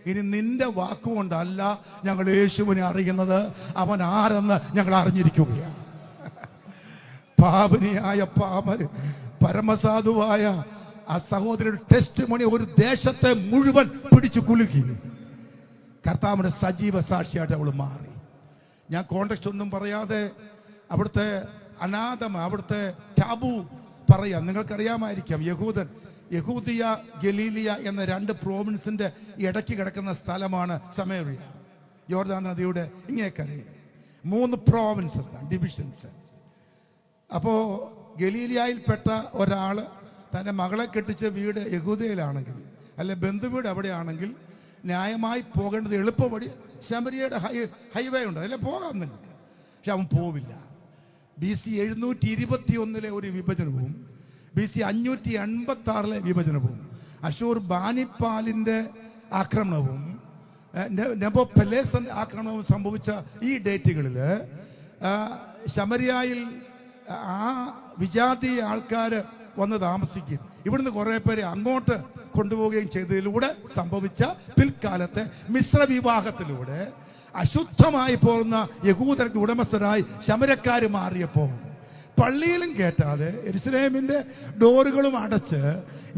Speaker 2: ഇനി നിന്റെ വാക്കുകൊണ്ടല്ല ഞങ്ങൾ യേശുവിനെ അറിയുന്നത്, അവൻ ആരെന്ന് ഞങ്ങൾ അറിഞ്ഞിരിക്കുകയാണ്. പാപിനിയായ പരമസാധുവായ ആ സഹോദരിയുടെ ടെസ്റ്റ് മണി ഒരു ദേശത്തെ മുഴുവൻ പിടിച്ചു കുലുക്കി. കർത്താവിന്റെ സജീവ സാക്ഷിയായിട്ട് അവൾ മാറി. ഞാൻ കോണ്ടെക്സ്റ്റ് ഒന്നും പറയാതെ അവിടുത്തെ അവിടുത്തെ ടാബു പറയാം. നിങ്ങൾക്കറിയാമായിരിക്കാം, യഹൂദിയ ഗലീലിയ എന്ന 2 പ്രോവിൻസിന്റെ ഇടയ്ക്ക് കിടക്കുന്ന സ്ഥലമാണ് സമേറിയ. യോർദാൻ നദിയുടെ ഇങ്ങേക്കരയിൽ 3 പ്രോവിൻസസ്, ഡിവിഷൻസ്. അപ്പോ ഗലീലിയയിൽപ്പെട്ട ഒരാള് തൻ്റെ മകളെ കെട്ടിച്ച വീട് യഹൂദയിലാണെങ്കിൽ, അല്ലെ ബന്ധുവീട് എവിടെയാണെങ്കിൽ, ന്യായമായി പോകേണ്ടത് എളുപ്പവഴി ശമരിയയുടെ ഹൈവേ ഉണ്ട്, അതിലെ പോകാൻ നിങ്ങൾക്ക്. പക്ഷെ അവൻ പോവില്ല. BC 721 ഒരു വിഭജനവും BC 586 വിഭജനവും അശൂർ ബാനിപ്പാലിന്റെ ആക്രമണവും നെബോപെലേസിന്റെ ആക്രമണവും സംഭവിച്ച ഈ ഡേറ്റുകളിൽ ശമരിയായിൽ ആ വിജാതി ആൾക്കാർ വന്ന് താമസിക്കും. ഇവിടുന്ന് കുറേ പേര് അങ്ങോട്ട് കൊണ്ടുപോവുകയും ചെയ്തതിലൂടെ സംഭവിച്ച പിൽക്കാലത്തെ മിശ്ര വിവാഹത്തിലൂടെ അശുദ്ധമായി പോകുന്ന യഹൂദരുടെ ഉടമസ്ഥരായി ശമരക്കാർ മാറിയപ്പോൾ പള്ളിയിലും കേട്ടാതെ യെരുശലേമിന്റെ ഡോറുകളും അടച്ച്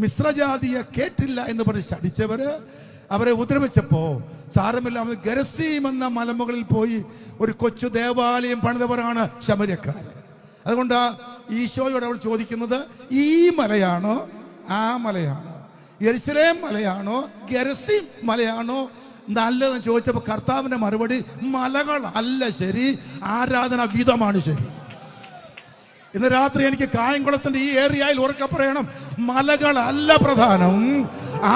Speaker 2: മിശ്രജാതിയെ കേട്ടില്ല എന്ന് പറഞ്ഞ് ശടിച്ചവര് അവരെ ഉപദ്രവിച്ചപ്പോ സാരമില്ല, ഗരസീം എന്ന മലമുകളിൽ പോയി ഒരു കൊച്ചു ദേവാലയം പണിതവരാണ് ശമര്യക്കാർ. അതുകൊണ്ട് ഈശോയോട് അവൾ ചോദിക്കുന്നത്, ഈ മലയാണോ ആ മലയാണോ, യെരുശലേം മലയാണോ ഗരസീം മലയാണോ നല്ലതെന്ന് ചോദിച്ചപ്പോൾ കർത്താവിന്റെ മറുപടി, മലകൾ അല്ല ശരി, ആരാധന വിധമാണ് ശരി. ഇന്ന് രാത്രി എനിക്ക് കായംകുളത്തിന്റെ ഈ ഏരിയയിൽ ഉറക്കെ പറയണം, മലകളല്ല പ്രധാനം,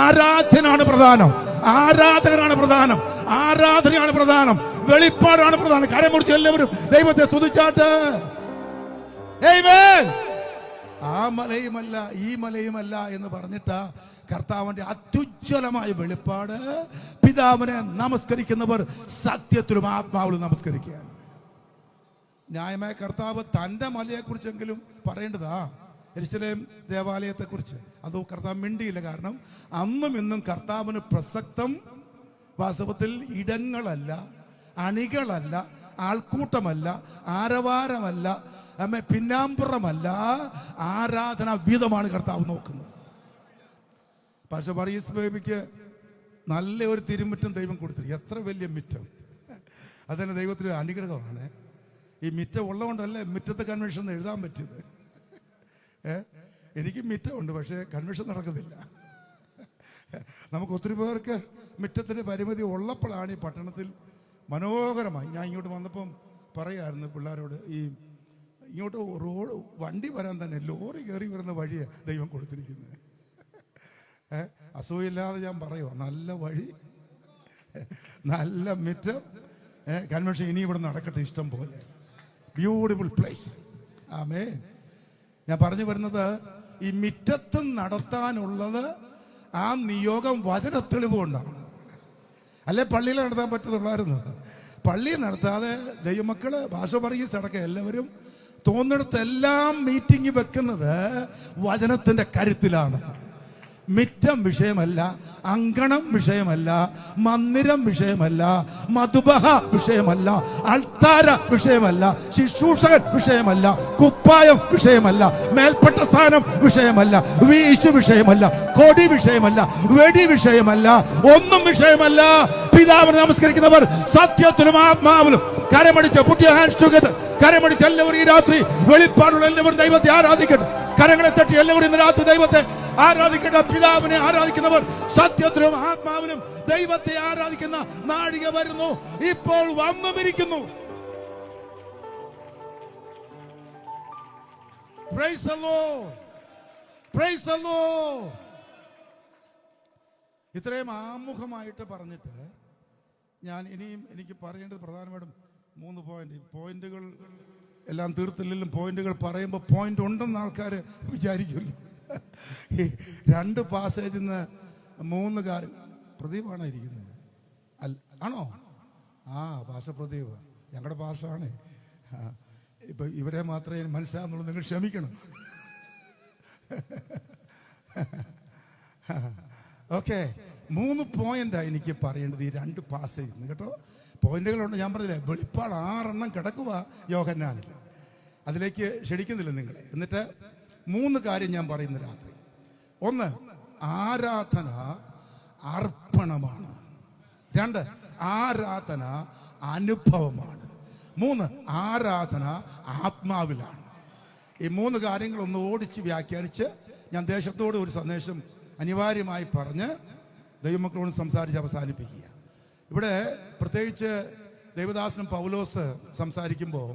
Speaker 2: ആരാധനയാണ് പ്രധാനം, ആരാധകരാണ് പ്രധാനം, ആരാധനയാണ് പ്രധാനം, വെളിപ്പാടാണ് പ്രധാനം. കരമുറിച്ച് എല്ലാവരും ദൈവത്തെ സ്തുതിച്ചാട്ട്. ആമേൻ. ആ മലയുമല്ല ഈ മലയുമല്ല എന്ന് പറഞ്ഞിട്ട് കർത്താവിന്റെ അത്യുജ്വലമായ വെളിപ്പാട്. പിതാവിനെ നമസ്കരിക്കുന്നവർ സത്യത്തിലും ആത്മാവിലും നമസ്കരിക്കുകയാണ്. ന്യായമായ കർത്താവ് തൻ്റെ മലയെക്കുറിച്ചെങ്കിലും പറയേണ്ടതാ, യെരുശലേം ദേവാലയത്തെക്കുറിച്ച്. അത് കർത്താവ് മിണ്ടിയില്ല. കാരണം അന്നും ഇന്നും കർത്താവിന് പ്രസക്തം വാസ്തവത്തിൽ ഇടങ്ങളല്ല, അണികളല്ല, ആൾക്കൂട്ടമല്ല, ആരവാരമല്ല, പിന്നാമ്പുറമല്ല, ആരാധന വിധമാണ് കർത്താവ് നോക്കുന്നത്. പക്ഷെ പറയീസ് ബേബിക്ക് നല്ല ഒരു തിരുമുറ്റം ദൈവം കൊടുത്തിരിക്കും. എത്ര വലിയ മിറ്റം! അതന്നെ ദൈവത്തിന് അനുഗ്രഹമാണ്. ഈ മിറ്റം ഉള്ളതുകൊണ്ടല്ലേ മിറ്റത്തെ കൺവെൻഷൻ എഴുതാൻ പറ്റിയത്. എനിക്ക് മിറ്റമുണ്ട്, പക്ഷേ കൺവെൻഷൻ നടക്കുന്നില്ല. നമുക്ക് ഒത്തിരി പേർക്ക് മിറ്റത്തിൻ്റെ പരിമിതി ഉള്ളപ്പോഴാണ് ഈ പട്ടണത്തിൽ മനോഹരമായി. ഞാൻ ഇങ്ങോട്ട് വന്നപ്പം പറയായിരുന്നു പിള്ളേരോട്, ഈ ഇങ്ങോട്ട് റോഡ് വണ്ടി വരാൻ തന്നെ ലോറി കയറി വരുന്ന വഴിയെ ദൈവം കൊടുത്തിരിക്കുന്നത്. അസൂയില്ലാതെ ഞാൻ പറയുക, നല്ല വഴി, നല്ല മിറ്റം, കൺവെൻഷൻ ഇനി ഇവിടെ നടക്കട്ടെ ഇഷ്ടം പോലെ. Beautiful place. ആമേൻ. ഞാൻ പറഞ്ഞു വരുന്നത്, ഈ മിറ്റത്തും നടത്താനുള്ളത് ആ നിയോഗം വചന തെളിവ് കൊണ്ടാണ്. അല്ലെ പള്ളിയിൽ നടത്താൻ പറ്റത്തുള്ളായിരുന്നു. പള്ളിയിൽ നടത്താതെ ദൈവമക്കള് ഭാഷ പറയും അടക്കം എല്ലാവരും തോന്നിടത്തെല്ലാം മീറ്റിംഗ് വെക്കുന്നത് വചനത്തിന്റെ കരുത്തിലാണ്. മിറ്റം വിഷയമല്ല, അങ്കണം വിഷയമല്ല, മന്ദിരം വിഷയമല്ല, മധുബഹ വിഷയമല്ല, അൾത്താര വിഷയമല്ല, ശുശ്രൂഷകൻ വിഷയമല്ല, കുപ്പായം വിഷയമല്ല, മേൽപ്പെട്ട സ്ഥാനം വിഷയമല്ല, വീശു വിഷയമല്ല, കൊടി വിഷയമല്ല, വെടി വിഷയമല്ല, ഒന്നും വിഷയമല്ല. പിതാവിനെ നമസ്കരിക്കുന്നവർ സത്യത്തിലും ആത്മാവിലും കരമടിച്ച് പുട്ടിയ ഹാൻഡ്സ് ടുഗദർ, കരമടിച്ച് എല്ലാവരും ഈ രാത്രി വെളിപ്പാടുള്ള എല്ലാവരും ദൈവത്തെ ആരാധിക്കട്ടെ. കരങ്ങളെ തട്ടി എല്ലാവരും ഇന്ന് രാത്രി ദൈവത്തെ ആരാധിക്കട്ടെ. പിതാവിനെ ആരാധിക്കുന്നവർ സത്യത്തിലും ആത്മാവിലും ദൈവത്തെ ആരാധിക്കുന്ന നാഴിക വരുന്നു, ഇപ്പോൾ വന്നുമിരിക്കുന്നു. Praise the Lord. Praise the Lord. ഇത്രയും ആമുഖമായിട്ട് പറഞ്ഞിട്ട് ഞാൻ ഇനിയും എനിക്ക് പറയേണ്ടത് പ്രധാനമായിട്ടും 3 പോയിന്റുകൾ എല്ലാം തീർത്തില്ലെങ്കിലും പോയിന്റുകൾ പറയുമ്പോൾ പോയിന്റ് ഉണ്ടെന്ന് ആൾക്കാർ വിചാരിക്കുമല്ലോ. ഈ 2 പാസേജിൽ നിന്ന് 3 കാര്യം. പ്രദീപാണോ ഇരിക്കുന്നത്? ആണോ? ഭാഷ പ്രദീപ് ഞങ്ങളുടെ ഭാഷയാണ്. ഇപ്പൊ ഇവരെ മാത്രമേ മനസ്സിലാകുന്നുള്ളൂ, നിങ്ങൾ ക്ഷമിക്കണം. ഓക്കെ, 3 പോയിന്റാണ് എനിക്ക് പറയേണ്ടത് ഈ 2 പാസേജിൽ നിന്ന് കേട്ടോ. പോയിന്റുകളുണ്ട്, ഞാൻ പറഞ്ഞില്ലേ, വെളിപ്പാട് 6 എണ്ണം കിടക്കുക യോഹന്നാനിൽ. അതിലേക്ക് ക്ഷണിക്കുന്നില്ല നിങ്ങളെ. എന്നിട്ട് 3 കാര്യം ഞാൻ പറയുന്ന രാത്രി. 1, ആരാധന അർപ്പണമാണ്. 2, ആരാധന അനുഭവമാണ്. 3, ആരാധന ആത്മാവിലാണ്. ഈ 3 കാര്യങ്ങൾ ഒന്ന് ഓടിച്ച് വ്യാഖ്യാനിച്ച് ഞാൻ ദേശത്തോട് ഒരു സന്ദേശം അനിവാര്യമായി പറഞ്ഞ് ദൈവമക്കളോട് സംസാരിച്ച് അവസാനിപ്പിക്കുക. ഇവിടെ പ്രത്യേകിച്ച് ദൈവദാസനും പൗലോസ് സംസാരിക്കുമ്പോൾ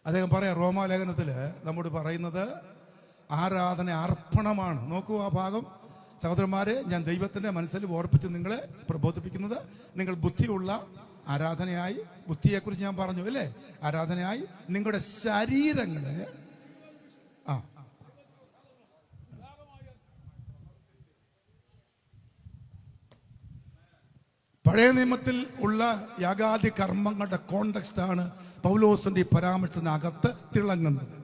Speaker 2: അദ്ദേഹം പറയാം, റോമാലേഖനത്തിൽ നമ്മോട് പറയുന്നത് ആരാധന അർപ്പണമാണ്. നോക്കൂ ആ ഭാഗം സഹോദരന്മാരെ. ഞാൻ ദൈവത്തിൻ്റെ മനസ്സിൽ ഓർപ്പിച്ച് നിങ്ങളെ പ്രബോധിപ്പിക്കുന്നത്, നിങ്ങൾ ബുദ്ധിയുള്ള ആരാധനയായി, ബുദ്ധിയെക്കുറിച്ച് ഞാൻ പറഞ്ഞു അല്ലേ, ആരാധനയായി നിങ്ങളുടെ ശരീരങ്ങളെ പഴയ നിയമത്തിൽ ഉള്ള യാഗാദി കർമ്മങ്ങളുടെ കോണ്ടെക്സ്റ്റാണ് പൗലോസിന്റെ ഈ പരാമർശത്തിനകത്ത് തിളങ്ങുന്നത്.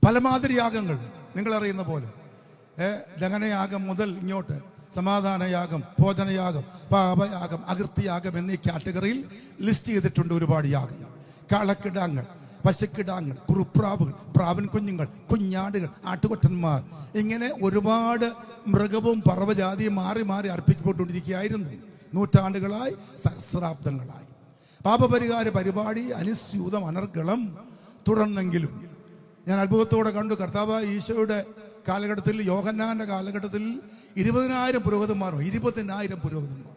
Speaker 2: പലമാതിരി യാഗങ്ങൾ നിങ്ങൾ അറിയുന്ന പോലെ ദഹനയാഗം മുതൽ ഇങ്ങോട്ട് സമാധാനയാഗം, ഭോജനയാഗം, പാപയാഗം, അകൃത്യയാഗം എന്നീ കാറ്റഗറിയിൽ ലിസ്റ്റ് ചെയ്തിട്ടുണ്ട് ഒരുപാട് യാഗങ്ങൾ. കാളക്കിടാങ്ങൾ, പശുക്കിടാങ്ങൾ, കുറുപ്രാവുകൾ, പ്രാവൻ കുഞ്ഞുങ്ങൾ, കുഞ്ഞാടുകൾ, ആട്ടുകൊറ്റന്മാർ, ഇങ്ങനെ ഒരുപാട് മൃഗവും പറവജാതിയും മാറി മാറി അർപ്പിക്കപ്പെട്ടുകൊണ്ടിരിക്കുകയായിരുന്നു നൂറ്റാണ്ടുകളായി, സഹസ്രാബ്ദങ്ങളായി. പാപപരിഹാര പരിപാടി അനുസ്യൂതം അനർഗളം തുടർന്നെങ്കിലും ഞാൻ അത്ഭുതത്തോടെ കണ്ടു. കർത്താവായ ഈശോയുടെ കാലഘട്ടത്തിൽ, യോഹന്നാന്റെ കാലഘട്ടത്തിൽ 20,000 പുരോഹിതന്മാരോ 20,000 പുരോഹിതന്മാർ.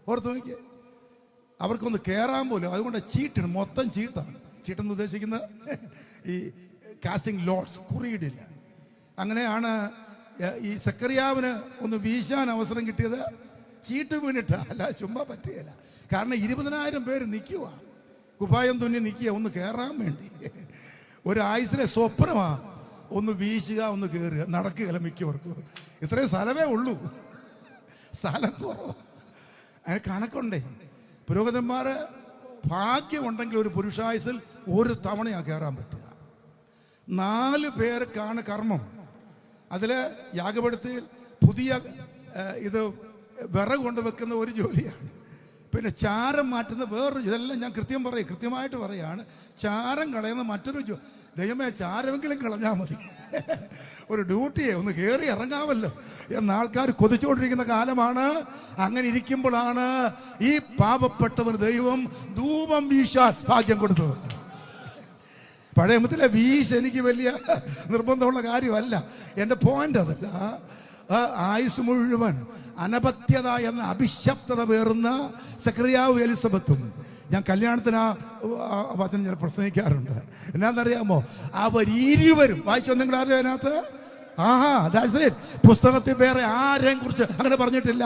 Speaker 2: ഓർത്ത് നോക്കിയേ, അവർക്കൊന്ന് കയറാൻ പോലും. അതുകൊണ്ട് ചീട്ടാണ്, മൊത്തം ചീട്ടാണ്. ചീട്ടെന്ന് ഉദ്ദേശിക്കുന്നത് ഈ കാസ്റ്റിംഗ് ലോട്ട്സ്, കുറിയിടില്ല. അങ്ങനെയാണ് ഈ സക്കറിയാവിന് ഒന്ന് വീശാൻ അവസരം കിട്ടിയത്. ചീട്ട് വീണിട്ട അല്ല, ചുമ്മാ പറ്റുകയില്ല. കാരണം 20,000 പേര് നിൽക്കുക, കുപ്പായം തുന്നി നിൽക്കുക, ഒന്ന് കയറാൻ വേണ്ടി. ഒരു ആയുസിലെ സ്വപ്നമാ ഒന്ന് വീശുക, ഒന്ന് കയറുക. നടക്കുകയില്ല മിക്കവർക്കും. ഇത്രയും സ്ഥലമേ ഉള്ളൂ, സ്ഥലം കുറവാ. അങ്ങനെ കണക്കുണ്ടേ. പുരോഹിതന്മാര് ഭാഗ്യമുണ്ടെങ്കിൽ ഒരു പുരുഷായുസിൽ ഒരു തവണയാണ് കയറാൻ പറ്റുക. 4 പേർക്കാണ് കർമ്മം. അതില് യാഗപീഠത്തിൽ പുതിയ ഇത് വിറക് കൊണ്ടുവെക്കുന്ന ഒരു ജോലിയാണ്. പിന്നെ ചാരം മാറ്റുന്ന വേറൊരു, ഇതെല്ലാം ഞാൻ കൃത്യമായിട്ട് പറയാണ്. ചാരം കളയുന്ന മറ്റൊരു ദൈവമേ, ചാരമെങ്കിലും കളഞ്ഞാൽ മതി, ഒരു ഡ്യൂട്ടിയെ ഒന്ന് കയറി ഇറങ്ങാമല്ലോ എന്ന ആൾക്കാർ കൊതിച്ചുകൊണ്ടിരിക്കുന്ന കാലമാണ്. അങ്ങനെ ഇരിക്കുമ്പോഴാണ് ഈ പാപപ്പെട്ടവന് ദൈവം ധൂപം വീശാൻ ഭാഗ്യം കൊടുത്തത്. പഴയ നിയമത്തിലെ വീശ് എനിക്ക് വലിയ നിർബന്ധമുള്ള കാര്യമല്ല. എൻ്റെ പോയിന്റ് അതല്ല. ആയുസ് മുഴുവൻ അനപത്യത എന്ന അഭിശപ്തത പേറുന്ന സക്കറിയാവും എലിസബത്തും, ഞാൻ കല്യാണത്തിന് ആ വചനം ഞാൻ പ്രസംഗിക്കാറുണ്ട്. എന്നാന്നറിയാമോ, അവരിരുവരും വായിച്ചോ നിങ്ങൾ ആരും അതിനകത്ത്? പുസ്തകത്തിൽ വേറെ ആരെയും കുറിച്ച് അങ്ങനെ പറഞ്ഞിട്ടില്ല.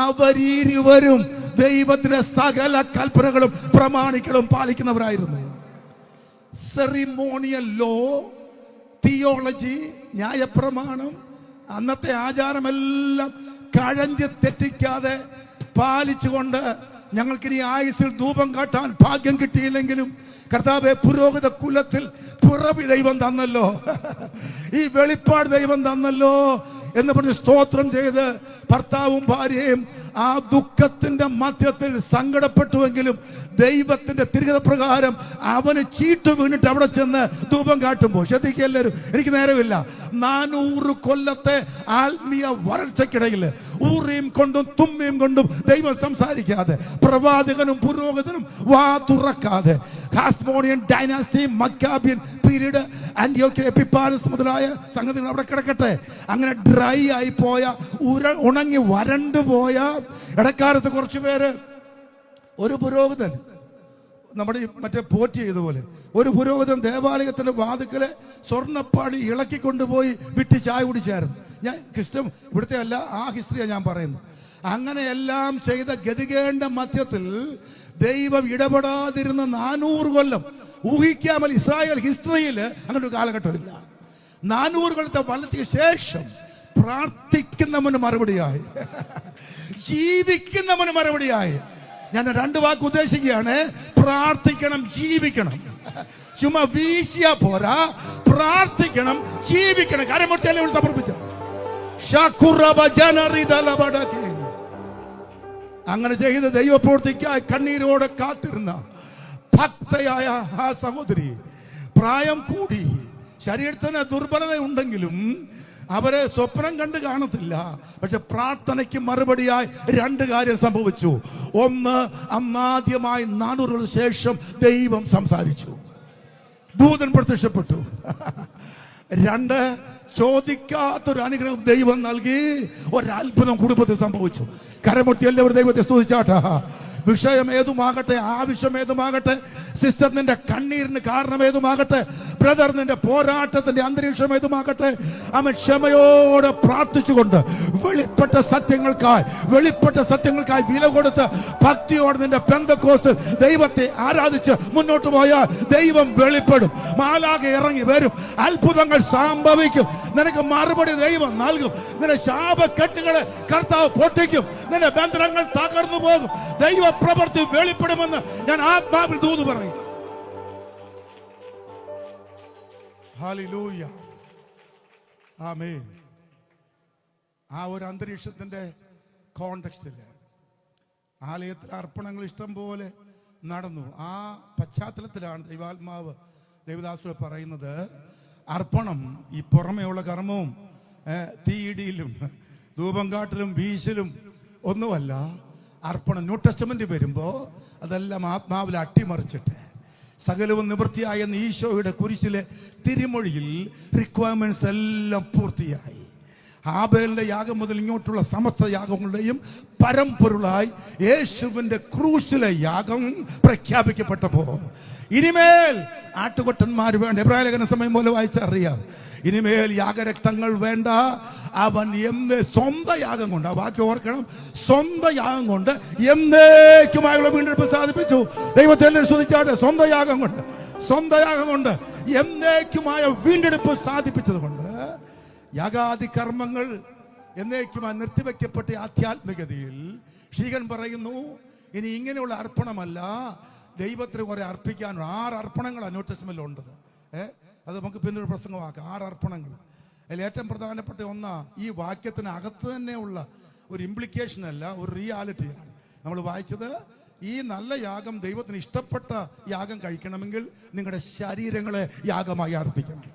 Speaker 2: അവരിരുവരും ദൈവത്തിന്റെ സകല കൽപ്പനകളും പ്രമാണികളും പാലിക്കുന്നവരായിരുന്നു. സെറിമോണിയൽ ലോ, തിയോളജി, ന്യായപ്രമാണം, അന്നത്തെ ആചാരമെല്ലാം കഴഞ്ച് തെറ്റിക്കാതെ പാലിച്ചുകൊണ്ട് ഞങ്ങൾക്കിനി ആയുസിൽ ധൂപം കാട്ടാൻ ഭാഗ്യം കിട്ടിയില്ലെങ്കിലും കർത്താവെ, പുരോഹിത കുലത്തിൽ പിറവി ദൈവം തന്നല്ലോ, ഈ വെളിപ്പാട് ദൈവം തന്നല്ലോ എന്ന് പറഞ്ഞ് സ്തോത്രം ചെയ്ത് ഭർത്താവും ഭാര്യയും ആ ദുഃഖത്തിന്റെ മധ്യത്തിൽ സങ്കടപ്പെട്ടുവെങ്കിലും ദൈവത്തിന്റെ തിരുഗത പ്രകാരം അവന് ചീട്ട് വീണിട്ട് അവിടെ ചെന്ന് ധൂപം കാട്ടുമ്പോൾ, ശ്രദ്ധിക്കുക എല്ലാവരും, എനിക്ക് നേരമില്ല, 400 കൊല്ലത്തെ ആത്മീയ വരൾച്ചയ്ക്കിടയിൽ ഊറിയും കൊണ്ടും തുമ്മിയും കൊണ്ടും ദൈവം സംസാരിക്കാതെ, പ്രവാചകനും പുരോഹിതനും വാ തുറക്കാതെ, ഹാസ്മോണിയൻ ഡൈനാസ്റ്റി, മക്കാബിയൻ പീരീഡ്, ആന്റിയോക്യ എപ്പിഫാനസ് മുതലായ സംഗതികൾ അവിടെ കിടക്കട്ടെ. അങ്ങനെ ഡ്രൈ ആയി പോയ, ഉണങ്ങി വരണ്ടു പോയ ഇടക്കാലത്ത് കുറച്ചു പേര്, ഒരു പുരോഹിതൻ, നമ്മുടെ മറ്റേ പോറ്റി ചെയ്തപോലെ ഒരു പുരോഹിതൻ ദേവാലയത്തിന്റെ വാതിക്കല് സ്വർണ്ണപ്പാടി ഇളക്കിക്കൊണ്ടുപോയി വിട്ട് ചായ കുടിച്ചായിരുന്നു. ഞാൻ ഇഷ്ടം ഇവിടുത്തെ അല്ല, ആ ഹിസ്റ്ററിയാണ് ഞാൻ പറയുന്നത്. അങ്ങനെയെല്ലാം ചെയ്ത ഗതികേണ്ട മധ്യത്തിൽ ദൈവം ഇടപെടാതിരുന്ന 400 കൊല്ലം ഊഹിക്കാമൽ. ഇസ്രായേൽ ഹിസ്റ്ററിയിൽ അങ്ങനെ ഒരു കാലഘട്ടമില്ല. 400 കൊല്ലത്തെ വലത്തിന് ശേഷം പ്രാർത്ഥിക്കുന്നവന് മറുപടിയായി, ജീവിക്കുന്നവന് മറുപടിയായി. ഞാൻ 2 വാക്ക് ഉദ്ദേശിക്കുകയാണ്. പ്രാർത്ഥിക്കണം, ജീവിക്കണം. ചുമ്മാ വീശിയ പോരാ, പ്രാർത്ഥിക്കണം, ജീവിക്കണം. കരമുട്ടിയല്ലേ സമർപ്പിച്ച അങ്ങനെ ചെയ്ത് ദൈവപ്രവൃത്തിക്കായി കണ്ണീരോടെ കാത്തിരുന്ന ഭക്തയായ ആ സഹോദരി, പ്രായം കൂടി, ശരീരത്തിന് ദുർബലത ഉണ്ടെങ്കിലും അവരെ സ്വപ്നം കണ്ട് കാണത്തില്ല. പക്ഷെ പ്രാർത്ഥനയ്ക്ക് മറുപടിയായി 2 കാര്യം സംഭവിച്ചു. ഒന്ന്, അന്നാദ്യമായി 400 ശേഷം ദൈവം സംസാരിച്ചു, ദൂതൻ പ്രത്യക്ഷപ്പെട്ടു. 2, ചോദിക്കാത്തൊരു അനുഗ്രഹം ദൈവം നൽകി. ഒരത്ഭുതം കുടുംബത്തിൽ സംഭവിച്ചു. കരമുട്ടി എല്ലാവരും ദൈവത്തെ സ്തുതിച്ചാട്ടാ. വിഷയം ഏതുമാകട്ടെ, ആവശ്യം ഏതുമാകട്ടെ, സിസ്റ്റർ നിന്റെ കണ്ണീരിന് കാരണം ഏതുമാകട്ടെ, ബ്രദർ നിന്റെ പോരാട്ടത്തിന്റെ അന്തരീക്ഷം ഏതുമാകട്ടെ, അവൻ ക്ഷമയോടെ പ്രാർത്ഥിച്ചുകൊണ്ട് വെളിപ്പെട്ട സത്യങ്ങൾക്കായി വില കൊടുത്ത് ഭക്തിയോടെ നിന്റെ പെന്തക്കോസ്തിൽ ദൈവത്തെ ആരാധിച്ച് മുന്നോട്ട് പോയാൽ ദൈവം വെളിപ്പെടും. മാലാഖ ഇറങ്ങി വരും, അത്ഭുതങ്ങൾ സംഭവിക്കും, നിനക്ക് മറുപടി ദൈവം നൽകും. നിന്റെ ശാപക്കെട്ടുകളെ കർത്താവ് പൊട്ടിക്കും, നിന്റെ ബന്ധനങ്ങൾ തകർന്നു പോകും. ദൈവ പ്രവൃത്തി വെളിപ്പെടുമെന്ന് ഞാൻ ആത്മാവിൽ ദൂത് പറയും. ഹല്ലേലൂയ, ആമേൻ. ആ ഒരു അന്തരീക്ഷത്തിൻ്റെ കോണ്ടെക്സ്റ്റിൽ ആലയത്തിൽ അർപ്പണങ്ങൾ ഇഷ്ടം പോലെ നടന്നു. ആ പശ്ചാത്തലത്തിലാണ് ദൈവാത്മാവ് ദേവദാസോട് പറയുന്നത്, അർപ്പണം ഈ പുറമേയുള്ള കർമ്മവും തീയിടിയിലും ധൂപം കാട്ടിലും വീശലും ഒന്നുമല്ല. അർപ്പണം ന്യൂ ടെസ്റ്റമെന്റ് വരുമ്പോൾ അതെല്ലാം ആത്മാവിൽ അട്ടിമറിച്ചിട്ട് സകലവും നിവൃത്തിയായ ഈശോയുടെ കുരിശിലെ തിരുമൊഴിയിൽ റിക്വയർമെന്റ്സ് എല്ലാം പൂർത്തിയായി. ആബേലിന്റെ യാഗം മുതൽ ഇങ്ങോട്ടുള്ള സമസ്ത യാഗങ്ങളുടെയും പരമ്പൊരുളായി യേശുവിന്റെ ക്രൂശിലെ യാഗം പ്രഖ്യാപിക്കപ്പെട്ടപ്പോ ഇനിമേൽ ആട്ടുകൊറ്റന്മാർ വേണ്ട. എബ്രായ ലേഖന സമയം പോലെ വായിച്ചറിയാം. ഇനിമേൽ യാഗരക്തങ്ങൾ വേണ്ട, അവൻ സ്വന്തം യാഗം കൊണ്ട്, ആ വാക്യം ഓർക്കണം, സ്വന്തം യാഗം കൊണ്ട് എന്നേക്കുമായുള്ള വീണ്ടെടുപ്പ് സാധിപ്പിച്ചു. ദൈവത്തെ സ്തുതിച്ചാട്ടെ. സ്വന്തം യാഗം കൊണ്ട് എന്നേക്കുമായ വീണ്ടെടുപ്പ് സാധിപ്പിച്ചത് കൊണ്ട് യാഗാദി കർമ്മങ്ങൾ എന്നേക്കുമായി നിർത്തിവെക്കപ്പെട്ട ആധ്യാത്മികതയിൽ ഷീകൻ പറയുന്നു, ഇനി ഇങ്ങനെയുള്ള അർപ്പണമല്ല, ദൈവത്തിന് കുറെ അർപ്പിക്കാനുള്ള 6 അർപ്പണങ്ങളാണ് ന്യൂ ടെസ്റ്റമെന്റിൽ ഉണ്ടത്. അത് നമുക്ക് പിന്നൊരു പ്രസംഗമാക്കാം. 6 അർപ്പണങ്ങൾ. അതിൽ ഏറ്റവും പ്രധാനപ്പെട്ട ഒന്നാ ഈ വാക്യത്തിന് അകത്ത് തന്നെയുള്ള ഒരു ഇംപ്ലിക്കേഷൻ അല്ല, ഒരു റിയാലിറ്റിയാണ്. നമ്മൾ വായിച്ചത്, ഈ നല്ല യാഗം ദൈവത്തിന് ഇഷ്ടപ്പെട്ട യാഗം കഴിക്കണമെങ്കിൽ നിങ്ങളുടെ ശരീരങ്ങളെ യാഗമായി അർപ്പിക്കണം.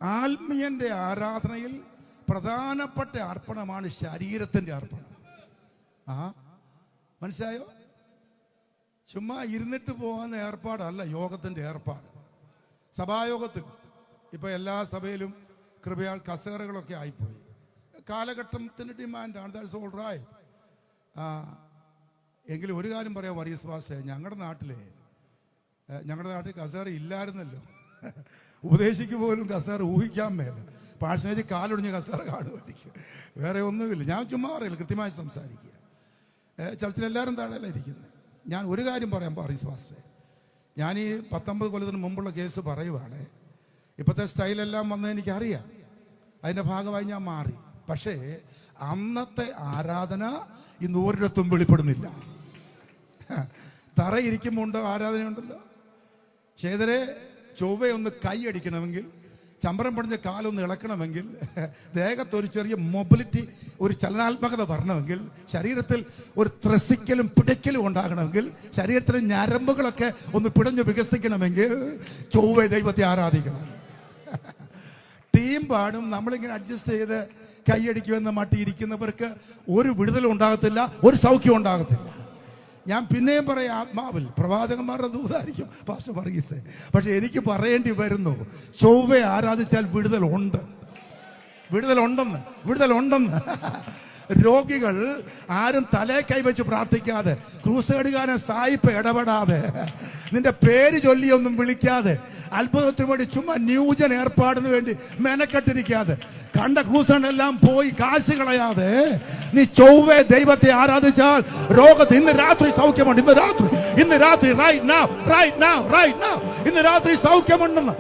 Speaker 2: ആത്മീയന്റെ ആരാധനയിൽ പ്രധാനപ്പെട്ട അർപ്പണമാണ് ശരീരത്തിന്റെ അർപ്പണം. മനസ്സിലായോ? ചുമ്മാ ഇരുന്നിട്ട് പോകുന്ന ഏർപ്പാടല്ല യോഗത്തിന്റെ ഏർപ്പാട്. സഭായോഗത്തിൽ ഇപ്പൊ എല്ലാ സഭയിലും കൃപയാൽ കസേരകളൊക്കെ ആയിപ്പോയി. കാലഘട്ടത്തിന് ഡിമാൻഡാണ്. That's all right. എങ്കിലും ഒരു കാര്യം പറയാം വർഗീസ് പാസ്റ്റർ, ഞങ്ങളുടെ നാട്ടിൽ കസേര ഇല്ലായിരുന്നല്ലോ. ഉപദേശിക്ക് പോലും കസേര ഊഹിക്കാൻ മേല. പാഴ്സനേജ് കാലൊടിഞ്ഞ കസേര കാണുമായിരിക്കും, വേറെ ഒന്നുമില്ല. ഞാൻ ചുമ്മാ പറയില്ല, കൃത്യമായി സംസാരിക്കുക. ചർച്ചിലെല്ലാവരും താഴെയല്ല ഇരിക്കുന്നത്. ഞാൻ ഒരു കാര്യം പറയാം വർഗീസ് പാസ്റ്ററെ, ഞാൻ ഈ 19 കൊല്ലത്തിന് മുമ്പുള്ള കേസ് പറയുവാണ്. ഇപ്പോഴത്തെ സ്റ്റൈലെല്ലാം വന്നത് എനിക്കറിയാം, അതിൻ്റെ ഭാഗമായി ഞാൻ മാറി. പക്ഷേ അന്നത്തെ ആരാധന ഇന്ന് ഒരിടത്തും വെളിപ്പെടുന്നില്ല. തറയിരിക്കുമ്പോൾ ആരാധനയുണ്ടല്ലോ. ചേതരെ ചൊവ്വയൊന്ന് കൈയടിക്കണമെങ്കിൽ, ചമ്പരം പടിഞ്ഞ കാലൊന്ന് ഇളക്കണമെങ്കിൽ, ദേഹത്തൊരു ചെറിയ മൊബിലിറ്റി, ഒരു ചലനാത്മകത വരണമെങ്കിൽ, ശരീരത്തിൽ ഒരു ത്രസിക്കലും പിടയ്ക്കലും ഉണ്ടാകണമെങ്കിൽ, ശരീരത്തിലെ ഞരമ്പുകളൊക്കെ ഒന്ന് പിടഞ്ഞു വികസിക്കണമെങ്കിൽ ചൊവ്വ ദൈവത്തെ ആരാധിക്കണം. ടീം പാടും, നമ്മളിങ്ങനെ അഡ്ജസ്റ്റ് ചെയ്ത് കൈയടിക്കുമെന്ന് മട്ടിയിരിക്കുന്നവർക്ക് ഒരു വിടുതലും ഉണ്ടാകത്തില്ല, ഒരു സൗഖ്യം ഉണ്ടാകത്തില്ല. ഞാൻ പിന്നെയും പറയാം, ആത്മാവിൽ പ്രവാചകന്മാരുടെ ദൂതായിരിക്കും പാസ്റ്റർ വർഗീസ്. പക്ഷെ എനിക്ക് പറയേണ്ടി വരുന്നു, ചൊവ്വയെ ആരാധിച്ചാൽ വിടുതലുണ്ടെന്ന്. രോഗികൾ ആരും തലേ കൈവച്ച് പ്രാർത്ഥിക്കാതെ, ക്രൂസേഡുകാരൻ സായിപ്പ് ഇടപെടാതെ, നിന്റെ പേര് ചൊല്ലിയൊന്നും വിളിക്കാതെ, അത്ഭുതത്തിന് വേണ്ടി ചുമ്മാ ന്യൂജൻ ഏർപ്പാടിന് വേണ്ടി മെനക്കെട്ടിരിക്കാതെ, കണ്ട ക്രൂസെല്ലാം പോയി കാശ് കളയാതെ നീ ചൊവ്വേ ദൈവത്തെ ആരാധിച്ചാൽ രോഗത്ത് ഇന്ന് രാത്രി സൗഖ്യമുണ്ട്. ഇന്ന് രാത്രി റൈറ്റ് നൗ ഇന്ന് രാത്രി സൗഖ്യമുണ്ട്.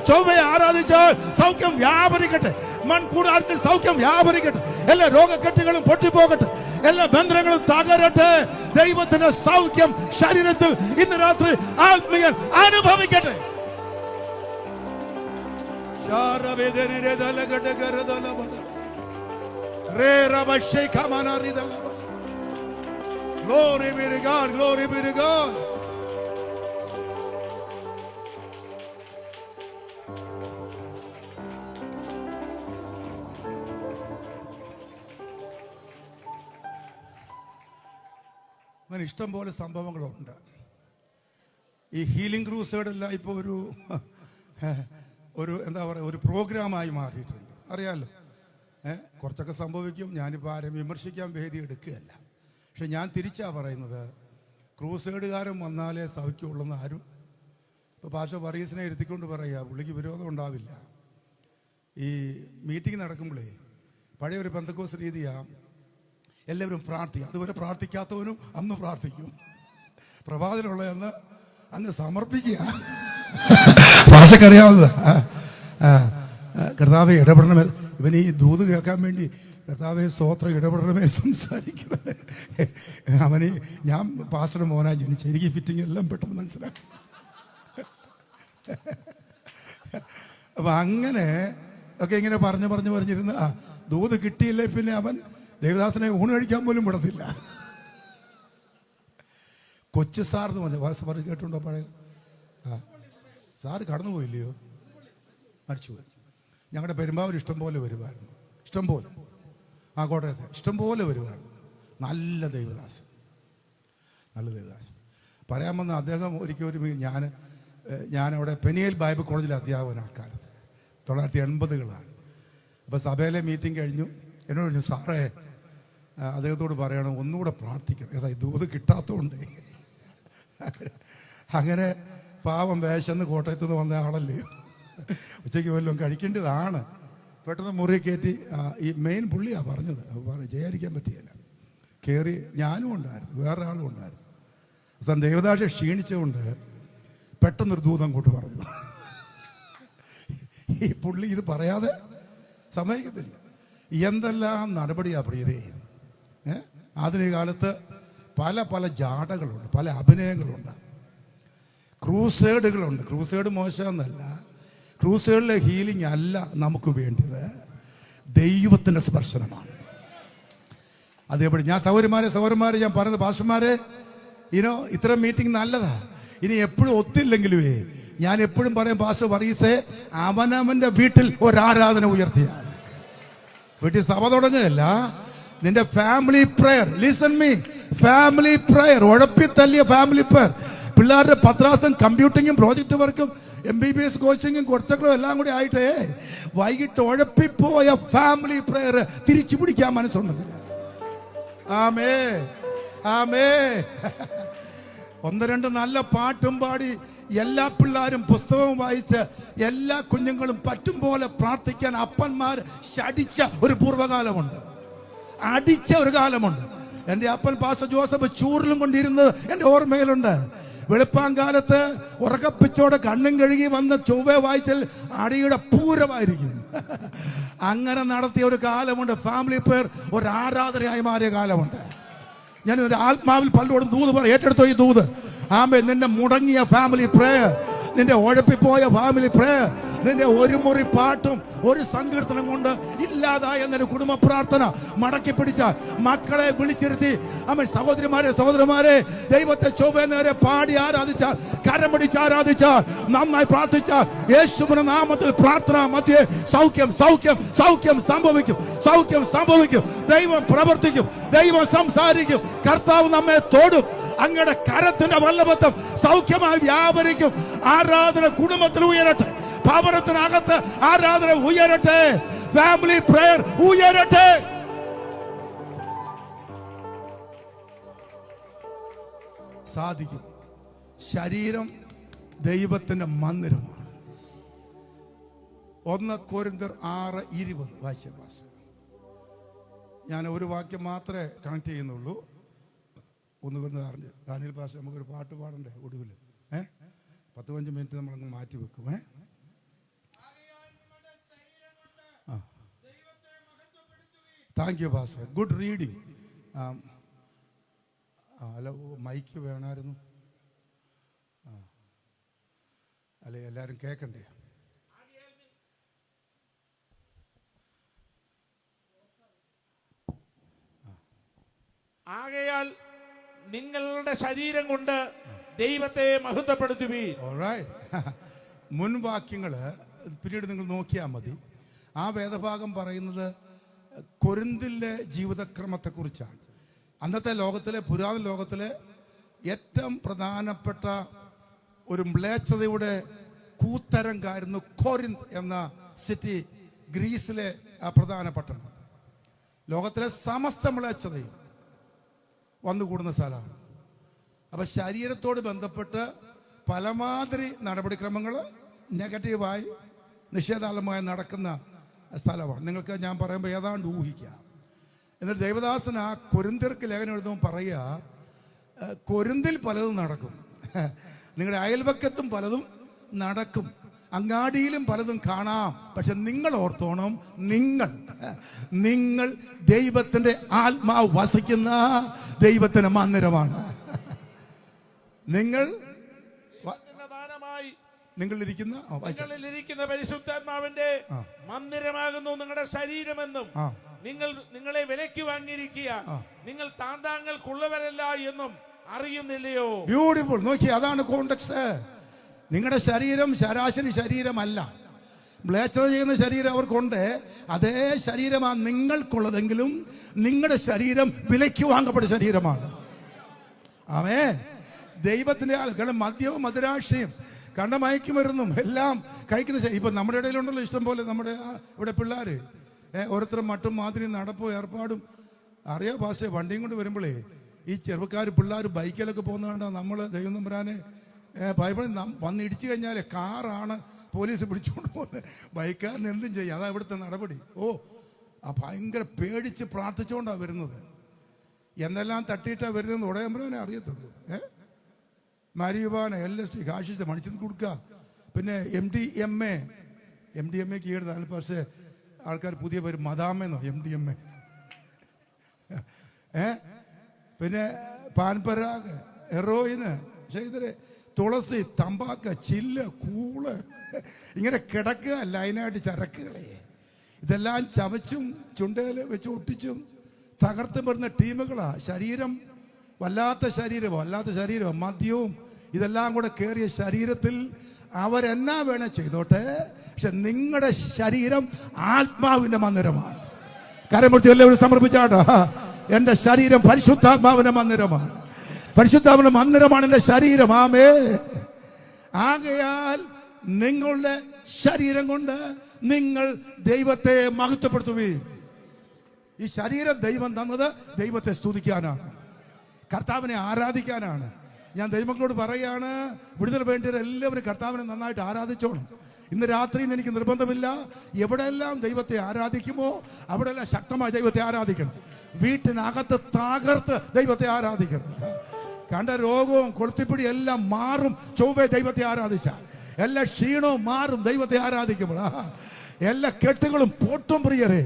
Speaker 2: ചൊവ്വയെ ആരാധിച്ചാൽ സൗഖ്യം വ്യാപരിക്കട്ടെ. മൺകൂടാരത്തിൽ സൗഖ്യം വ്യാപരിക്കട്ടെ. എല്ലാ രോഗക്കെട്ടുകളും പൊട്ടിപ്പോകട്ടെ. എല്ലാ ബന്ധനങ്ങളും തകരട്ടെ. ദൈവത്തിന്റെ സൗഖ്യം ശരീരത്തിൽ ഇന്ന് രാത്രി ആത്മീയൻ അനുഭവിക്കട്ടെ. Glory be to God, glory be to God. അങ്ങനെ ഇഷ്ടം പോലെ സംഭവങ്ങളുണ്ട്. ഈ ഹീലിംഗ് ക്രൂസേഡെല്ലാം ഇപ്പോൾ ഒരു എന്താ പറയുക, ഒരു പ്രോഗ്രാമായി മാറിയിട്ടുണ്ട്. അറിയാമല്ലോ, കുറച്ചൊക്കെ സംഭവിക്കും. ഞാനിപ്പോൾ ആരും വിമർശിക്കാൻ വേദി എടുക്കുകയല്ല. പക്ഷെ ഞാൻ തിരിച്ചാ പറയുന്നത്, ക്രൂസേഡുകാരൻ വന്നാലേ സൗഖ്യമുള്ളെന്ന് ആരും ഇപ്പോൾ പാസ്റ്റർ വർഗീസിനെ ഇരുത്തിക്കൊണ്ട് പറയുക, പുള്ളിക്ക് വിരോധം ഉണ്ടാവില്ല. ഈ മീറ്റിംഗ് നടക്കുമ്പോഴേ പഴയ ഒരു പെന്തക്കോസ് രീതിയാണ്, എല്ലാവരും പ്രാർത്ഥിക്കും. അതുവരെ പ്രാർത്ഥിക്കാത്തവനും അന്ന് പ്രാർത്ഥിക്കും. പ്രഭാതത്തിലുള്ളതെന്ന് അങ്ങ് സമർപ്പിക്കുക. ഭാഷക്കറിയാവുന്നത് കർത്താവെ ഇടപെടണമേ, ഇവൻ ഈ ദൂത് കേൾക്കാൻ വേണ്ടി കർത്താവെ സ്തോത്രം ഇടപെടണമേ സംസാരിക്കണമേ. അവന് ഞാൻ പാസ്റ്ററുടെ മോനാ ജനിച്ച, എനിക്ക് ഫിറ്റിംഗ് എല്ലാം പെട്ടെന്ന് മനസ്സിലാക്കി. അപ്പം അങ്ങനെ ഒക്കെ ഇങ്ങനെ പറഞ്ഞിരുന്ന് ദൂത് കിട്ടിയില്ലേ പിന്നെ അവൻ ദേവദാസനെ ഊണ് കഴിക്കാൻ പോലും വിടത്തില്ല. കൊച്ചു സാർന്ന് പറഞ്ഞു കേട്ടുണ്ടോ? പഴയ സാറ് കടന്നുപോയില്ലയോ? മരിച്ചുപോയി. ഞങ്ങളുടെ പെരുമ്പാവൂർ ഇഷ്ടംപോലെ വരുമായിരുന്നു, ഇഷ്ടംപോലെ. കോട്ടയത്തെ ഇഷ്ടംപോലെ വരുമായിരുന്നു. നല്ല ദൈവദാസൻ. പറയാൻ വന്ന അദ്ദേഹം ഒരിക്കലും ഞാനവിടെ പെനിയൽ ബൈബിൾ കോളേജിലെ അധ്യാപകനാണ് കാലത്ത് 1980കളാണ്. അപ്പോൾ സഭയിലെ മീറ്റിംഗ് കഴിഞ്ഞു. എന്നോട് പറഞ്ഞു, സാറേ അദ്ദേഹത്തോട് പറയണം ഒന്നുകൂടെ പ്രാർത്ഥിക്കണം, ഏതാ ദൂത് കിട്ടാത്തതുകൊണ്ട്. അങ്ങനെ പാവം വേശന്ന് കോട്ടയത്ത് നിന്ന് വന്ന ആളല്ലേ, ഉച്ചയ്ക്ക് വല്ലതും കഴിക്കേണ്ടതാണ്. പെട്ടെന്ന് മുറി കയറ്റി ഈ മെയിൻ പുള്ളിയാണ് പറഞ്ഞത്. ജയാരിക്കാൻ പറ്റിയല്ല. കയറി ഞാനും ഉണ്ടായിരുന്നു, വേറെ ആളും ഉണ്ടായിരുന്നു. അവസാനം ദേവദാസ ക്ഷീണിച്ചുകൊണ്ട് പെട്ടെന്നൊരു ദൂതം അങ്ങോട്ട് പറഞ്ഞു. ഈ പുള്ളി ഇത് പറയാതെ സമ്മതിക്കത്തില്ല. എന്തെല്ലാം നടപടിയാ പ്രിയരേ. ആധുനിക കാലത്ത് പല ജാടകളുണ്ട്, പല അഭിനയങ്ങളുണ്ട്, ക്രൂസേഡുകളുണ്ട്. ക്രൂസേഡ് മോശമെന്നല്ല, ക്രൂസേഡിലെ ഹീലിംഗ് അല്ല നമുക്ക് വേണ്ടത്, ദൈവത്തിൻ്റെ സ്പർശനമാണ്. അതേപോലെ ഞാൻ സഹോദരന്മാരെ ഞാൻ പറയുന്നത്, പാസ്റ്റർമാരെ ഇത്തരം മീറ്റിംഗ് നല്ലതാ. ഇനി എപ്പോഴും ഒത്തില്ലെങ്കിലുവേ ഞാൻ എപ്പോഴും പറയും, പാസ്റ്റർ വർഗീസേ അവനവന്റെ വീട്ടിൽ ഒരാരാധന ഉയർത്തിയ വീട്ടിൽ സഭ തുടങ്ങുകയല്ല, നിന്റെ family prayer. Listen me, family prayer, ഉഴപ്പിത്തല്ലിയ ഫാമിലി പ്രയർ. പിള്ളേരുടെ പത്രാസം കമ്പ്യൂട്ടിങ്ങും പ്രോജക്റ്റ് വർക്കും MBBS കോച്ചിങ്ങും കുറച്ചൊക്കെ എല്ലാം കൂടി ആയിട്ടേ വൈകിട്ട് ഉഴപ്പിപ്പോയ ഫാമിലി പ്രയർ തിരിച്ചു പിടിക്കാൻ മനസ്സുണ്ടെങ്കിൽ ആമേ ആമേ. 1-2 നല്ല പാട്ടും പാടി എല്ലാ പിള്ളേരും പുസ്തകവും വായിച്ച് എല്ലാ കുഞ്ഞുങ്ങളും പറ്റും പോലെ പ്രാർത്ഥിക്കാൻ അപ്പന്മാർ ശടിച്ച ഒരു പൂർവ്വകാലമുണ്ട്, അടിച്ച ഒരു കാലമുണ്ട്. എൻ്റെ അപ്പൻ പാസ്റ്റർ ജോസഫ് ചൂറിലും കൊണ്ടിരുന്നത് എൻ്റെ ഓർമ്മയിലുണ്ട്. വെളുപ്പാങ്കാലത്ത് ഉറക്കപ്പിച്ചോടെ കണ്ണും കഴുകി വന്ന് ചൊവ്വ വായിച്ചാൽ അടിയുടെ പൂരമായിരിക്കും. അങ്ങനെ നടത്തിയ ഒരു കാലമുണ്ട്. ഫാമിലി പേർ ഒരു ആരാധനയായി മാറിയ കാലമുണ്ട്. ഞാൻ ഒരു ആത്മാവിൽ പലരോടും ദൂത് ഏറ്റെടുത്തോ ഈ ദൂത്. ആമേ, നിന്റെ മുടങ്ങിയ ഫാമിലി പ്രേയർ, നിന്റെ ഉഴപ്പിപ്പോയ ഫാമിലി പ്രേയർ, നിന്റെ ഒരു മുറി പാട്ടും ഒരു സങ്കീർത്തനം കൊണ്ട് ഇല്ലാതായ എന്നൊരു കുടുംബ പ്രാർത്ഥന മടക്കി പിടിച്ചാൽ, മക്കളെ വിളിച്ചിരുത്തി അമ്മ സഹോദരന്മാരെ ദൈവത്തെ ചൊവ്വേന്നവരെ പാടി ആരാധിച്ചാൽ, കരം പിടിച്ച് ആരാധിച്ചാൽ, നന്നായി പ്രാർത്ഥിച്ചാൽ, യേശുവിന്റെ നാമത്തിൽ പ്രാർത്ഥന മധ്യേ സൗഖ്യം സംഭവിക്കും. ദൈവം പ്രവർത്തിക്കും, ദൈവം സംസാരിക്കും, കർത്താവ് നമ്മെ തോടും. അങ്ങയുടെ കരത്തിന്റെ വല്ലഭത്വം സൗഖ്യമായി വ്യാപരിക്കും. ആരാധന കുടുംബത്തിൽ ഉയരട്ടെ, ഭവനത്തിനകത്ത് ആരാധന ഉയരട്ടെ, ഫാമിലി പ്രയർ ഉയരട്ടെ. സാധിക്കും. ശരീരം ദൈവത്തിന്റെ മന്ദിരമാണ്. 1 കൊരിന്ത്യർ 6:20 വായിച്ച ഞാൻ ഒരു വാക്യം മാത്രമേ കണക്ട് ചെയ്യുന്നുള്ളൂ. 1 കൊരിന്ത്യർ 6 ദാനിയേൽ പാസ്റ്റർ നമുക്കൊരു പാട്ട് പാടണ്ടേ ഒടുവിൽ? 10-15 മിനിറ്റ് നമ്മളങ്ങ് മാറ്റി വെക്കും. Thank you pastor, good reading. അല്ല, മൈക്ക് വേണമായിരുന്നു, അല്ലെ എല്ലാവരും കേൾക്കണ്ടേ?
Speaker 1: ആകയാൽ നിങ്ങളുടെ ശരീരം കൊണ്ട് ദൈവത്തെ മഹത്വപ്പെടുത്തുവീൻ.
Speaker 2: മുൻവാക്യങ്ങള് പിന്നീട് നിങ്ങൾ നോക്കിയാൽ മതി. ആ വേദഭാഗം പറയുന്നത് കൊരിന്തിലെ ജീവിതക്രമത്തെക്കുറിച്ചാണ്. അന്നത്തെ ലോകത്തിലെ, പുരാതന ലോകത്തിലെ ഏറ്റവും പ്രധാനപ്പെട്ട ഒരു മ്ലേച്ഛതയുടെ കൂത്തരങ്കായിരുന്നു കൊരിന്ത് എന്ന സിറ്റി, ഗ്രീസിലെ പ്രധാന പട്ടണം. ലോകത്തിലെ സമസ്ത മ്ലേച്ഛതയും വന്നുകൂടുന്ന സ്ഥലമാണ്. അപ്പൊ ശരീരത്തോട് ബന്ധപ്പെട്ട് പലമാതിരി നടപടിക്രമങ്ങൾ നെഗറ്റീവായി നിഷേധാത്മകമായി നടക്കുന്ന സ്ഥലമാണ്. നിങ്ങൾക്ക് ഞാൻ പറയുമ്പോൾ ഏതാണ്ട് ഊഹിക്കാം. എന്നിട്ട് ദേവദാസൻ ആ കൊരിന്ത്യർക്ക് ലേഖനം എഴുതുമ്പോൾ പറയുക, കൊരിന്തിൽ പലതും നടക്കും, നിങ്ങളുടെ അയൽവക്കത്തും പലതും നടക്കും, അങ്ങാടിയിലും പലതും കാണാം. പക്ഷെ നിങ്ങൾ ഓർത്തോണം, നിങ്ങൾ ദൈവത്തിന്റെ ആത്മാവ് വസിക്കുന്ന ദൈവത്തിന്റെ മന്ദിരമാണ്. നിങ്ങൾ നിങ്ങളിരിക്കുന്ന
Speaker 1: നിങ്ങളിലിരിക്കുന്ന പരിശുദ്ധാത്മാവിന്റെ
Speaker 2: ആ.
Speaker 1: മന്ദിരമാകുന്നു നിങ്ങളുടെ ശരീരമെന്നും
Speaker 2: ആ.
Speaker 1: നിങ്ങളെ വിലയ്ക്ക് വാങ്ങിയിരിക്കുക നിങ്ങൾ താന്താങ്ങൾക്കുള്ളവരല്ല എന്നും അറിയുന്നില്ലയോ?
Speaker 2: ബ്യൂട്ടിഫുൾ. നോക്കി, അതാണ് കോണ്ടെക്സ്റ്റ്. നിങ്ങളുടെ ശരീരം ശരാശരി ശരീരമല്ല. മ്ലേച്ഛത ചെയ്യുന്ന ശരീരം അവർക്കുണ്ട്. അതേ ശരീരമാണ് നിങ്ങൾക്കുള്ളതെങ്കിലും നിങ്ങളുടെ ശരീരം വിലയ്ക്ക് വാങ്ങപ്പെട്ട ശരീരമാണ്. ആമേ. ദൈവത്തിന്റെ ആളുകൾ മദ്യവും മധുരാശയും കണ്ടമയക്കുമരുന്നും എല്ലാം കഴിക്കുന്ന ഇപ്പൊ നമ്മുടെ ഇടയിലുണ്ടല്ലോ ഇഷ്ടം പോലെ. നമ്മുടെ ഇവിടെ പിള്ളേര് ഓരോരുത്തരും മട്ടും മാതിരി നടപ്പോ ഏർപ്പാടും അറിയാ ഭാഷ വണ്ടിയും കൊണ്ട് വരുമ്പോഴേ ഈ ചെറുപ്പക്കാർ പിള്ളേർ ബൈക്കിലൊക്കെ പോകുന്നതുകൊണ്ട് നമ്മൾ ദൈവം തമ്പുരാനെ ബൈബിളിൽ വന്ന് ഇടിച്ചു കഴിഞ്ഞാൽ കാറാണ് പോലീസ് പിടിച്ചുകൊണ്ട് പോകുന്നത്. ബൈക്കാരന് എന്തും ചെയ്യും. അതാ ഇവിടുത്തെ നടപടി. ഭയങ്കര പേടിച്ച് പ്രാർത്ഥിച്ചുകൊണ്ടാണ് വരുന്നത്. എന്നെല്ലാം തട്ടിയിട്ടാണ് വരുന്നത് ഉടയമ്പരവനെ അറിയത്തുള്ളൂ. മരിയുവാന LST കാശിച്ച് മണിച്ചത് കൊടുക്കുക. പിന്നെ MDMA ഈടുതാണ്. പക്ഷേ ആൾക്കാർ പുതിയ പേര് മദാമെന്നോ MDMA. പിന്നെ പാൻപരാഗ്, ഹെറോയിന്, പക്ഷേ ഇതില് തുളസി, തമ്പാക്ക്, ചില്ല്, കൂള് ഇങ്ങനെ കിടക്കുക ലൈനായിട്ട് ചരക്കുകളെ. ഇതെല്ലാം ചവച്ചും ചുണ്ടയിൽ വെച്ച് ഒട്ടിച്ചും തകർത്ത് വരുന്ന ടീമുകളാ. ശരീരം വല്ലാത്ത ശരീരം മദ്യവും ഇതെല്ലാം കൂടെ കയറിയ ശരീരത്തിൽ അവരെന്നാ വേണേ ചെയ്തോട്ടെ, പക്ഷെ നിങ്ങളുടെ ശരീരം ആത്മാവിന്റെ മന്ദിരമാണ്. കരമുട്ടി എല്ലാവരും സമർപ്പിച്ചാട്ടോ. എന്റെ ശരീരം പരിശുദ്ധാത്മാവിന്റെ മന്ദിരമാണ്. പരിശുദ്ധാത്മാവിന്റെ മന്ദിരമാണ് എന്റെ ശരീരം. ആമേ. ആകയാൽ നിങ്ങളുടെ ശരീരം കൊണ്ട് നിങ്ങൾ ദൈവത്തെ മഹത്വപ്പെടുത്തുകയും. ഈ ശരീരം ദൈവം തന്നത് ദൈവത്തെ സ്തുതിക്കാനാണ്, കർത്താവിനെ ആരാധിക്കാനാണ്. ഞാൻ ദൈവങ്ങളോട് പറയാണ്, വിടുതൽ വേണ്ടിയത് എല്ലാവരും കർത്താവിനെ നന്നായിട്ട് ആരാധിച്ചോണം. ഇന്ന് രാത്രി എനിക്ക് നിർബന്ധമില്ല, എവിടെയെല്ലാം ദൈവത്തെ ആരാധിക്കുമോ അവിടെയെല്ലാം ശക്തമായി ദൈവത്തെ ആരാധിക്കണം. വീട്ടിനകത്ത് തകർത്ത് ദൈവത്തെ ആരാധിക്കണം. കണ്ട രോഗവും കൊളുത്തിപ്പിടി എല്ലാം മാറും ചൊവ്വേ ദൈവത്തെ ആരാധിച്ച. എല്ലാ ക്ഷീണവും മാറും ദൈവത്തെ ആരാധിക്കുമ്പോൾ. എല്ലാ കെട്ടുകളും പൊട്ടും പ്രിയരെ.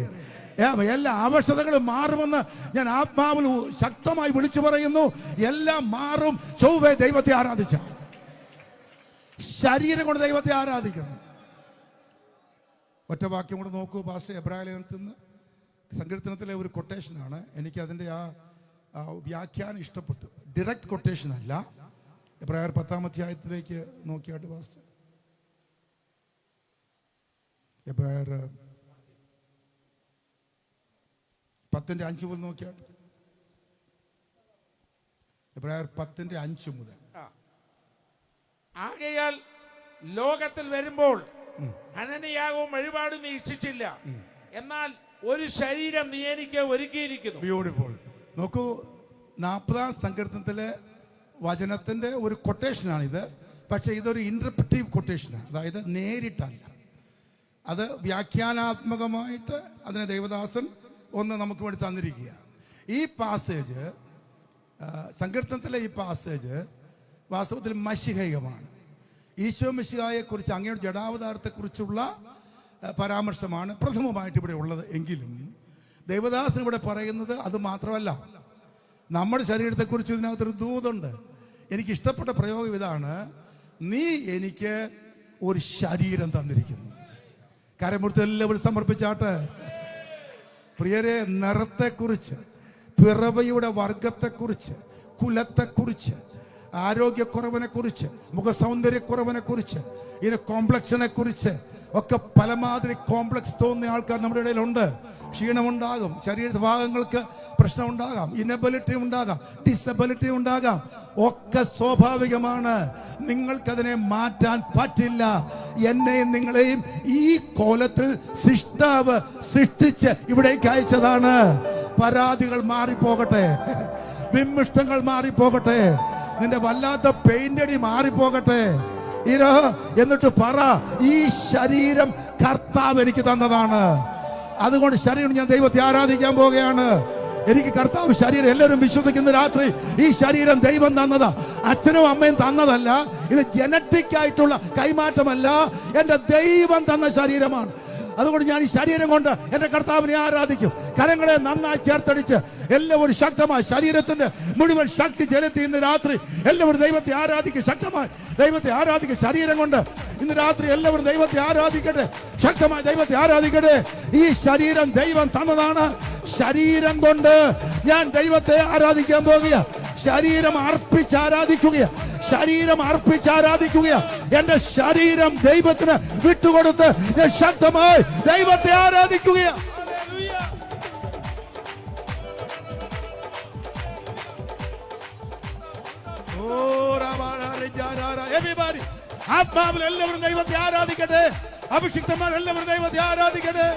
Speaker 2: എല്ലാ അവശതകളും മാറുമെന്ന് ഞാൻ ആത്മാവിൽ ശക്തമായി വിളിച്ചു പറയുന്നു. എല്ലാം മാറും ചൊവ്വേ ദൈവത്തെ ആരാധിച്ച. ശരീരം കൊണ്ട് ദൈവത്തെ ആരാധിക്കണം. ഒറ്റ വാക്യം കൂടെ നോക്കൂ. ഭാഷ എബ്രായ ലേഖനത്തിൽ നിന്ന് സങ്കീർത്തനത്തിലെ ഒരു കൊട്ടേഷനാണ്. എനിക്ക് അതിൻ്റെ ആ വ്യാഖ്യാനം ഇഷ്ടപ്പെട്ടു. ഡയറക്റ്റ് കൊട്ടേഷൻ അല്ല. എബ്രായർ 10-ാം അധ്യായത്തിലേക്ക് നോക്കിയാട്ട് പാസ്റ്റർ. എബ്രായർ 10:5 മുതൽ നോക്കിയാട്ട്. എബ്രായർ 10:5 മുതൽ.
Speaker 1: ആകയാൽ ലോകത്തിൽ വരുമ്പോൾ ഹനനയാഗവും വഴിപാടും നീ ഇച്ഛിച്ചില്ല, എന്നാൽ ഒരു ശരീരം നീ എനിക്ക് ഒരുക്കിയിരിക്കുന്നു.
Speaker 2: ബ്യൂട്ടിഫുൾ. നോക്കൂ, 40-ാം സങ്കീർത്തനത്തിലെ വചനത്തിന്റെ ഒരു കൊട്ടേഷനാണിത്. പക്ഷെ ഇതൊരു ഇന്റർപ്രറ്റീവ് കൊട്ടേഷനാണ്. അതായത് നേരിട്ടല്ല, അത് വ്യാഖ്യാനാത്മകമായിട്ട് അതിനെ ദൈവദാസൻ ഒന്ന് നമുക്ക് വേണ്ടി തന്നിരിക്കുകയാണ്. ഈ പാസേജ്, സങ്കീർത്തനത്തിലെ ഈ പാസേജ് വാസ്തവത്തിൽ മശിഹൈകമാണ്. ഈശോ മിശിഹായെ കുറിച്ച്, അങ്ങയുടെ ജഡാവതാരത്തെക്കുറിച്ചുള്ള പരാമർശമാണ് പ്രഥമമായിട്ട് ഇവിടെ ഉള്ളത്. എങ്കിലും ദൈവദാസൻ ഇവിടെ പറയുന്നത് അത് മാത്രമല്ല, നമ്മുടെ ശരീരത്തെക്കുറിച്ച് ഇതിനകത്തൊരു ദൂതുണ്ട്. എനിക്ക് ഇഷ്ടപ്പെട്ട പ്രയോഗം ഇതാണ്: നീ എനിക്ക് ഒരു ശരീരം തന്നിരിക്കുന്നു. കരമുടുത്ത് എല്ലാവരും സമർപ്പിച്ചാട്ട്. പ്രിയരെ, നിറത്തെക്കുറിച്ച്, പിറവിയുടെ വർഗത്തെക്കുറിച്ച്, കുലത്തെക്കുറിച്ച്, ആരോഗ്യക്കുറവിനെ കുറിച്ച്, മുഖസൗന്ദര്യക്കുറവിനെ കുറിച്ച്, ഇതിന് കോംപ്ലക്സിനെ കുറിച്ച് ഒക്കെ പലമാതിരി കോംപ്ലക്സ് തോന്നുന്ന ആൾക്കാർ നമ്മുടെ ഇടയിലുണ്ട്. ക്ഷീണമുണ്ടാകും, ശരീര ഭാഗങ്ങൾക്ക് പ്രശ്നം ഉണ്ടാകാം, ഇനബിലിറ്റി ഉണ്ടാകാം, ഡിസബിലിറ്റി ഉണ്ടാകാം. ഒക്കെ സ്വാഭാവികമാണ്. നിങ്ങൾക്കതിനെ മാറ്റാൻ പറ്റില്ല. എന്നെയും നിങ്ങളെയും ഈ കോലത്തിൽ സൃഷ്ടാവ് സൃഷ്ടിച്ച് ഇവിടേക്ക് അയച്ചതാണ്. പരാതികൾ മാറിപ്പോകട്ടെ, വിമിഷ്ടങ്ങൾ മാറിപ്പോകട്ടെ, നിന്റെ വല്ലാത്ത പെയിന്റടി മാറിപ്പോകട്ടെ. എന്നിട്ട് പറ, ഈ ശരീരം കർത്താവ് എനിക്ക് തന്നതാണ്. അതുകൊണ്ട് ശരീരം ഞാൻ ദൈവത്തെ ആരാധിക്കാൻ പോവുകയാണ്. എനിക്ക് കർത്താവ് ശരീരം, എല്ലാവരും വിശ്വസിക്കുന്ന രാത്രി ഈ ശരീരം ദൈവം തന്നതാ, അച്ഛനും അമ്മയും തന്നതല്ല. ഇത് ജനറ്റിക് ആയിട്ടുള്ള കൈമാറ്റമല്ല, എന്റെ ദൈവം തന്ന ശരീരമാണ്. അതുകൊണ്ട് ഞാൻ ഈ ശരീരം കൊണ്ട് എന്റെ കർത്താവിനെ ആരാധിക്കും. കരങ്ങളെ നന്നായി ചേർത്തടിച്ച് എല്ലാവരും ശക്തമായി ശരീരത്തിന്റെ മുഴുവൻ ശക്തി ചെലുത്തി ഇന്ന് രാത്രി എല്ലാവരും ദൈവത്തെ ആരാധിക്കും. ശക്തമായി ദൈവത്തെ ആരാധിക്കും. ശരീരം കൊണ്ട് ഇന്ന് രാത്രി എല്ലാവരും ദൈവത്തെ ആരാധിക്കട്ടെ, ശക്തമായി ദൈവത്തെ ആരാധിക്കട്ടെ. ഈ ശരീരം ദൈവം തന്നതാണ്. ശരീരം കൊണ്ട് ഞാൻ ദൈവത്തെ ആരാധിക്കാൻ പോകുക. ശരീരം അർപ്പിച്ച് ആരാധിക്കുക, ശരീരം അർപ്പിച്ച് ആരാധിക്കുക. എന്റെ ശരീരം ദൈവത്തിന് വിട്ടുകൊടുത്ത് ഞാൻ ശക്തമായി ദൈവത്തെ ആരാധിക്കുക. Everybody, ആത്മാവിൽ എല്ലാവരും ദൈവത്തെ ആരാധിക്കട്ടെ. അഭിഷിക്തന്മാർ എല്ലാവരും ദൈവത്തെ ആരാധിക്കട്ടെ.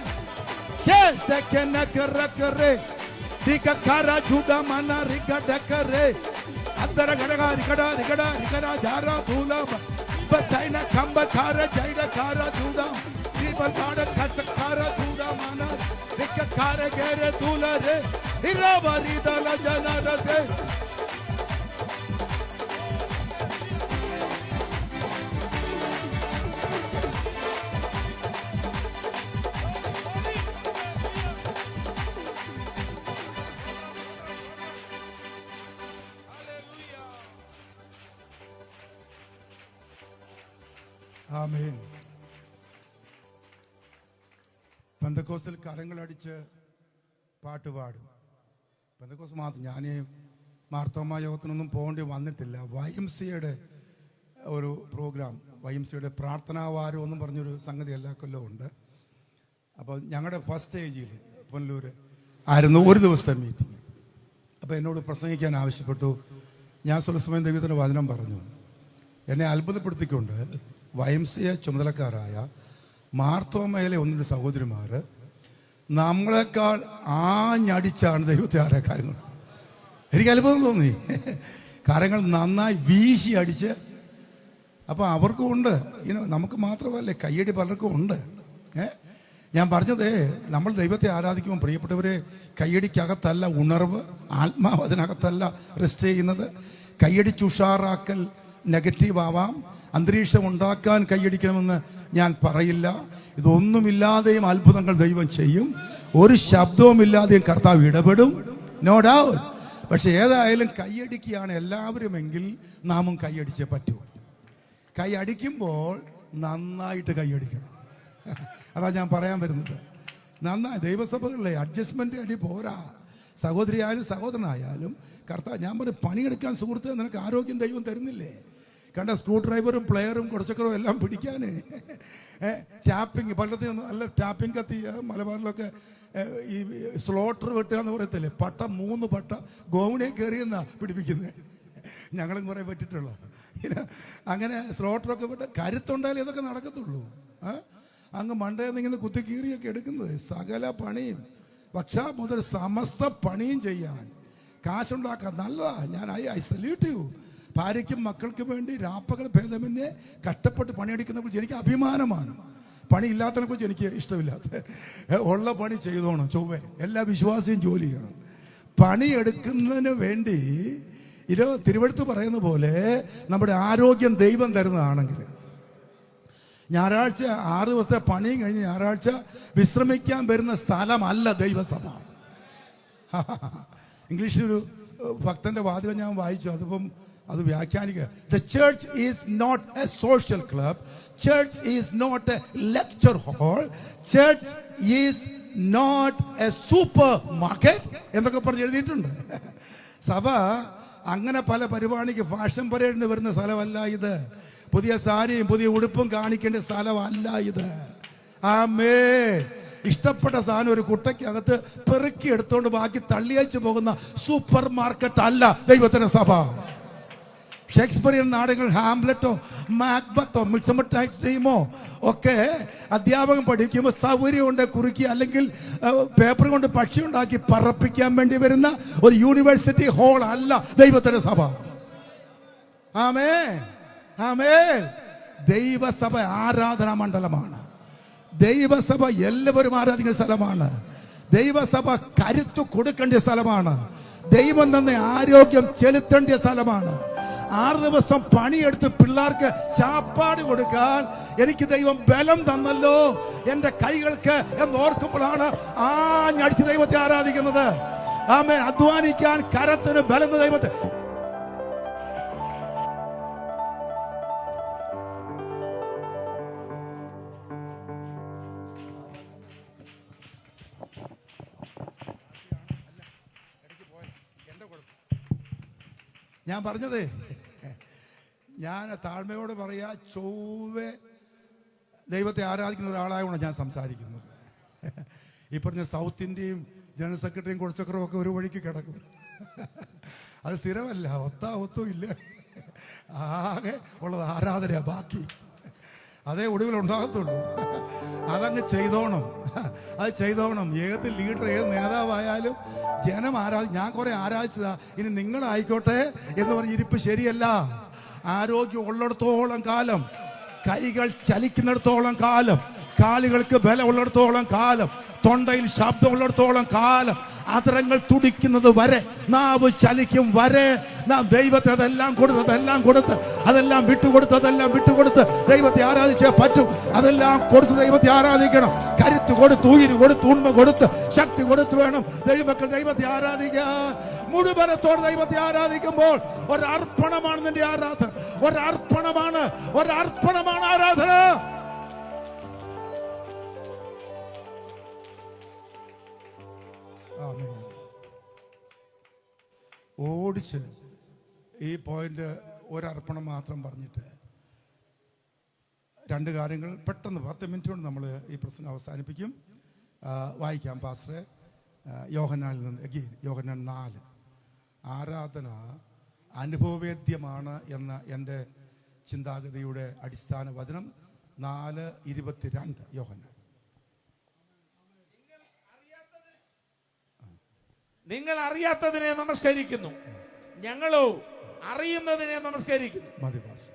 Speaker 2: ആമേൻ. പെന്തക്കോസ്തിൽ കരങ്ങളടിച്ച് പാട്ടുപാടും. പെന്തക്കോസ് മാത്രം, ഞാൻ മാർത്തോമാ യോഗത്തിനൊന്നും പോകേണ്ടി വന്നിട്ടില്ല. YMCAയുടെ ഒരു പ്രോഗ്രാം, YMCAയുടെ പ്രാർത്ഥനാവാരം എന്നും പറഞ്ഞൊരു സംഗതി എല്ലാ കൊല്ലവും ഉണ്ട്. അപ്പോൾ ഞങ്ങളുടെ ഫസ്റ്റ് സ്റ്റേജിൽ പുനലൂർ ആയിരുന്നു ഒരു ദിവസത്തെ മീറ്റിംഗ്. അപ്പോൾ എന്നോട് പ്രസംഗിക്കാൻ ആവശ്യപ്പെട്ടു. ഞാൻ സ്വലസമയം ദൈവത്തിൻ്റെ വചനം പറഞ്ഞു. എന്നെ അത്ഭുതപ്പെടുത്തിക്കൊണ്ട് YMCA ചുമതലക്കാരായ മാർത്തോമയിലെ ഒന്നിൻ്റെ സഹോദരിമാർ നമ്മളെക്കാൾ ആഞ്ഞടിച്ചാണ് ദൈവത്തെ ആരെ കാര്യങ്ങൾ. എനിക്ക് അത്ഭുതം തോന്നി. കാര്യങ്ങൾ നന്നായി വീശി അടിച്ച്. അപ്പോൾ അവർക്കും ഉണ്ട്, നമുക്ക് മാത്രമല്ല, കയ്യടി പലർക്കും ഉണ്ട്. ഞാൻ പറഞ്ഞത്, നമ്മൾ ദൈവത്തെ ആരാധിക്കുമ്പോൾ പ്രിയപ്പെട്ടവരെ, കയ്യടിക്കകത്തല്ല ഉണർവ്, ആത്മാവ് അതിനകത്തല്ല റെസ്റ്റ് ചെയ്യുന്നത്. കയ്യടിച്ചുഷാറാക്കൽ നെഗറ്റീവ് ആവാം. അന്തരീക്ഷം ഉണ്ടാക്കാൻ കൈയടിക്കണമെന്ന് ഞാൻ പറയില്ല. ഇതൊന്നുമില്ലാതെയും അത്ഭുതങ്ങൾ ദൈവം ചെയ്യും. ഒരു ശബ്ദവുമില്ലാതെയും കർത്താവ് ഇടപെടും, നോ ഡൗട്ട്. പക്ഷെ ഏതായാലും കൈയടിക്കുകയാണ് എല്ലാവരുമെങ്കിൽ നാമും കൈയടിച്ചേ പറ്റൂ. കൈ അടിക്കുമ്പോൾ നന്നായിട്ട് കൈയടിക്കണം. അതാ ഞാൻ പറയാൻ വരുന്നത്. നന്നായി ദൈവസഭകളിലെ അഡ്ജസ്റ്റ്മെന്റ് അടി പോരാ. സഹോദരിയായാലും സഹോദരനായാലും കർത്താവ്, ഞാൻ പറയും, പണിയെടുക്കാൻ സുഹൃത്ത് നിനക്ക് ആരോഗ്യം ദൈവം തരുന്നില്ലേ? കണ്ട സ്ക്രൂ ഡ്രൈവറും പ്ലെയറും കുടച്ചക്കറും എല്ലാം പിടിക്കാനേ. ടാപ്പിങ്, പണ്ടത്തെ നല്ല ടാപ്പിംഗ് കത്തി മലബാറിലൊക്കെ ഈ സ്ലോട്ടർ വെട്ടുക എന്ന് പറയത്തില്ലേ, പട്ട 3 പട്ട ഗോവണിയെ കയറിയെന്നാ പിടിപ്പിക്കുന്നത്. ഞങ്ങളും കുറേ വെട്ടിട്ടുള്ള. അങ്ങനെ സ്ലോട്ടറൊക്കെ വിട്ട് കരുത്തുണ്ടായാലും ഇതൊക്കെ നടക്കത്തുള്ളൂ. അങ്ങ് മണ്ടയിൽ ഇങ്ങനെ കുത്തി കീറിയൊക്കെ എടുക്കുന്നത്. സകല പണിയും പക്ഷ മുതൽ സമസ്ത പണിയും ചെയ്യാൻ കാശുണ്ടാക്കാൻ നല്ലതാ. ഞാൻ ഐ സല്യൂട്ട് യു. ഭാര്യയ്ക്കും മക്കൾക്കും വേണ്ടി രാപ്പകൽ ഭേദമന്യേ കഷ്ടപ്പെട്ട് പണിയെടുക്കുന്നതിനെ കുറിച്ച് എനിക്ക് അഭിമാനമാണ്. പണിയില്ലാത്തതിനെ കുറിച്ച് എനിക്ക് ഇഷ്ടമില്ലാത്ത. ഉള്ള പണി ചെയ്തോണം ചൊവ്വേ. എല്ലാ വിശ്വാസിയും ജോലി ചെയ്യണം. പണിയെടുക്കുന്നതിന് വേണ്ടി തിരുവെടുത്ത് പറയുന്ന പോലെ നമ്മുടെ ആരോഗ്യം ദൈവം തരുന്നതാണെങ്കിൽ, ഞായറാഴ്ച 6 ദിവസത്തെ പണിയും കഴിഞ്ഞ് ഞായറാഴ്ച വിശ്രമിക്കാൻ വരുന്ന സ്ഥലമല്ല ദൈവസഭ. ഇംഗ്ലീഷിലൊരു ഭക്തന്റെ വാചകം ഞാൻ വായിച്ചു, അതിപ്പം അത് വ്യാഖ്യാനിക്കുക. The church is not a social club. Church is not a lecture hall. Church is not a supermarket എന്നൊക്കെ പറഞ്ഞ് എഴുതിയിട്ടുണ്ട്. സഭ അങ്ങനെ പല പരിപാടിക്ക് ഫാഷൻ പരേഡിന് വരുന്ന സ്ഥലമല്ല ഇത്. പുതിയ സാരിയും പുതിയ ഉടുപ്പും കാണിക്കേണ്ട സ്ഥലമല്ല ഇത്. ആമേൻ. ഇഷ്ടപ്പെട്ട സാധനം ഒരു കുട്ടയ്ക്കകത്ത് പെറുക്കി എടുത്തോണ്ട് ബാക്കി തള്ളിയച്ചു പോകുന്ന സൂപ്പർ മാർക്കറ്റ് അല്ല ദൈവത്തിന്റെ സഭ. ഷേക്സ്പിയറിയൻ നാടകങ്ങൾ, ഹാംലെറ്റോ മാക്ബത്തോ മിഡ്സമ്മർ ഒക്കെ അധ്യാപകം പഠിക്കുമ്പോൾ സൗകര്യം കൊണ്ട് കുറുക്കി അല്ലെങ്കിൽ പേപ്പർ കൊണ്ട് പക്ഷി ഉണ്ടാക്കി പറപ്പിക്കാൻ വേണ്ടി വരുന്ന ഒരു യൂണിവേഴ്സിറ്റി ഹാൾ അല്ല ദൈവത്തിന്റെ സഭ. ആമേൻ, ആമേൻ. ദൈവസഭ ആരാധനാ മണ്ഡലമാണ്. ദൈവസഭ എല്ലാവരും ആരാധിക്കുന്ന സ്ഥലമാണ്. ദൈവസഭ കരുത്ത് കൊടുക്കേണ്ട സ്ഥലമാണ്. ദൈവം തന്നെ ആരോഗ്യം ചെലുത്തേണ്ട സ്ഥലമാണ്. 6 ദിവസം പണിയെടുത്ത് പിള്ളേർക്ക് ചാപ്പാട് കൊടുക്കാൻ എനിക്ക് ദൈവം ബലം തന്നല്ലോ എന്റെ കൈകൾക്ക് എന്ന് ഓർക്കുമ്പോഴാണ് ഞടിച്ച് ദൈവത്തെ ആരാധിക്കുന്നത്. ആമേൻ. അധ്വാനിക്കാൻ കരത്തിന് ബലം ദൈവത്തെ. ഞാൻ പറഞ്ഞതേ, ഞാൻ താഴ്മയോട് പറയാ, ചൊവ്വെ ദൈവത്തെ ആരാധിക്കുന്ന ഒരാളായതുകൊണ്ട് ഞാൻ സംസാരിക്കുന്നത്. ഈ പറഞ്ഞ സൗത്ത് ഇന്ത്യയും ജനറൽ സെക്രട്ടറിയും കുഴച്ചക്കറും ഒക്കെ ഒരു വഴിക്ക് കിടക്കും. അത് സ്ഥിരമല്ല, ഒത്തും ഇല്ല. ആകെ ഉള്ളത് ആരാധനയാ, ബാക്കി അതേ ഒടുവിലുണ്ടാകത്തുള്ളൂ. അതങ്ങ് ചെയ്തോണം, അത് ചെയ്തോണം. ഏത് ലീഡർ, ഏത് നേതാവായാലും ജനം ഞാൻ കുറെ ആരാധിച്ചതാ, ഇനി നിങ്ങളായിക്കോട്ടെ എന്ന് പറഞ്ഞ് ഇരിപ്പ് ശരിയല്ല. ആരോഗ്യം ഉള്ളിടത്തോളം കാലം, കൈകൾ ചലിക്കുന്നിടത്തോളം കാലം, കാലുകൾക്ക് ബലം ഉള്ളിടത്തോളം കാലം, തൊണ്ടയിൽ ശബ്ദം ഉള്ളിടത്തോളം കാലം, അതരങ്ങൾ തുടിക്കുന്നത് വരെ, നാവ് ചലിക്കും വരെ നാം ദൈവത്തെ അതെല്ലാം കൊടുത്ത് അതെല്ലാം വിട്ടുകൊടുത്ത് ദൈവത്തെ ആരാധിച്ചേ പറ്റും. അതെല്ലാം കൊടുത്ത് ദൈവത്തെ ആരാധിക്കണം. കരുത്ത് കൊടുത്ത്, ഉയിര് കൊടുത്ത്, ഉണ്മ കൊടുത്ത്, ശക്തി കൊടുത്ത് വേണം ദൈവമക്കൾ ദൈവത്തെ ആരാധിക്കാൻ. മുഴുവനത്തോടെ ദൈവത്തെ ആരാധിക്കുമ്പോൾ ഒരർപ്പണമാണ് നിന്റെ ആരാധന. ഒരർപ്പണമാണ് ആരാധന. ഓടിച്ച് ഈ പോയിന്റ് ഒരർപ്പണം മാത്രം പറഞ്ഞിട്ട് രണ്ട് കാര്യങ്ങൾ പെട്ടെന്ന് 10 മിനിറ്റ് കൊണ്ട് നമ്മൾ ഈ പ്രസംഗം അവസാനിപ്പിക്കും. വായിക്കാം പാസ്റ്ററെ. യോഹന്നാനിൽ നിന്ന് യോഹന്നാൻ 4. ആരാധന അനുഭവവേദ്യമാണ് എന്ന എൻ്റെ ചിന്താഗതിയുടെ അടിസ്ഥാന വചനം 4:22 യോഹന്നാൻ.
Speaker 1: നിങ്ങൾ അറിയാത്തതിനെ നമസ്കരിക്കുന്നു, ഞങ്ങളോ അറിയുന്നതിനെ നമസ്കരിക്കുന്നു.
Speaker 2: മതി പാസ്റ്റർ,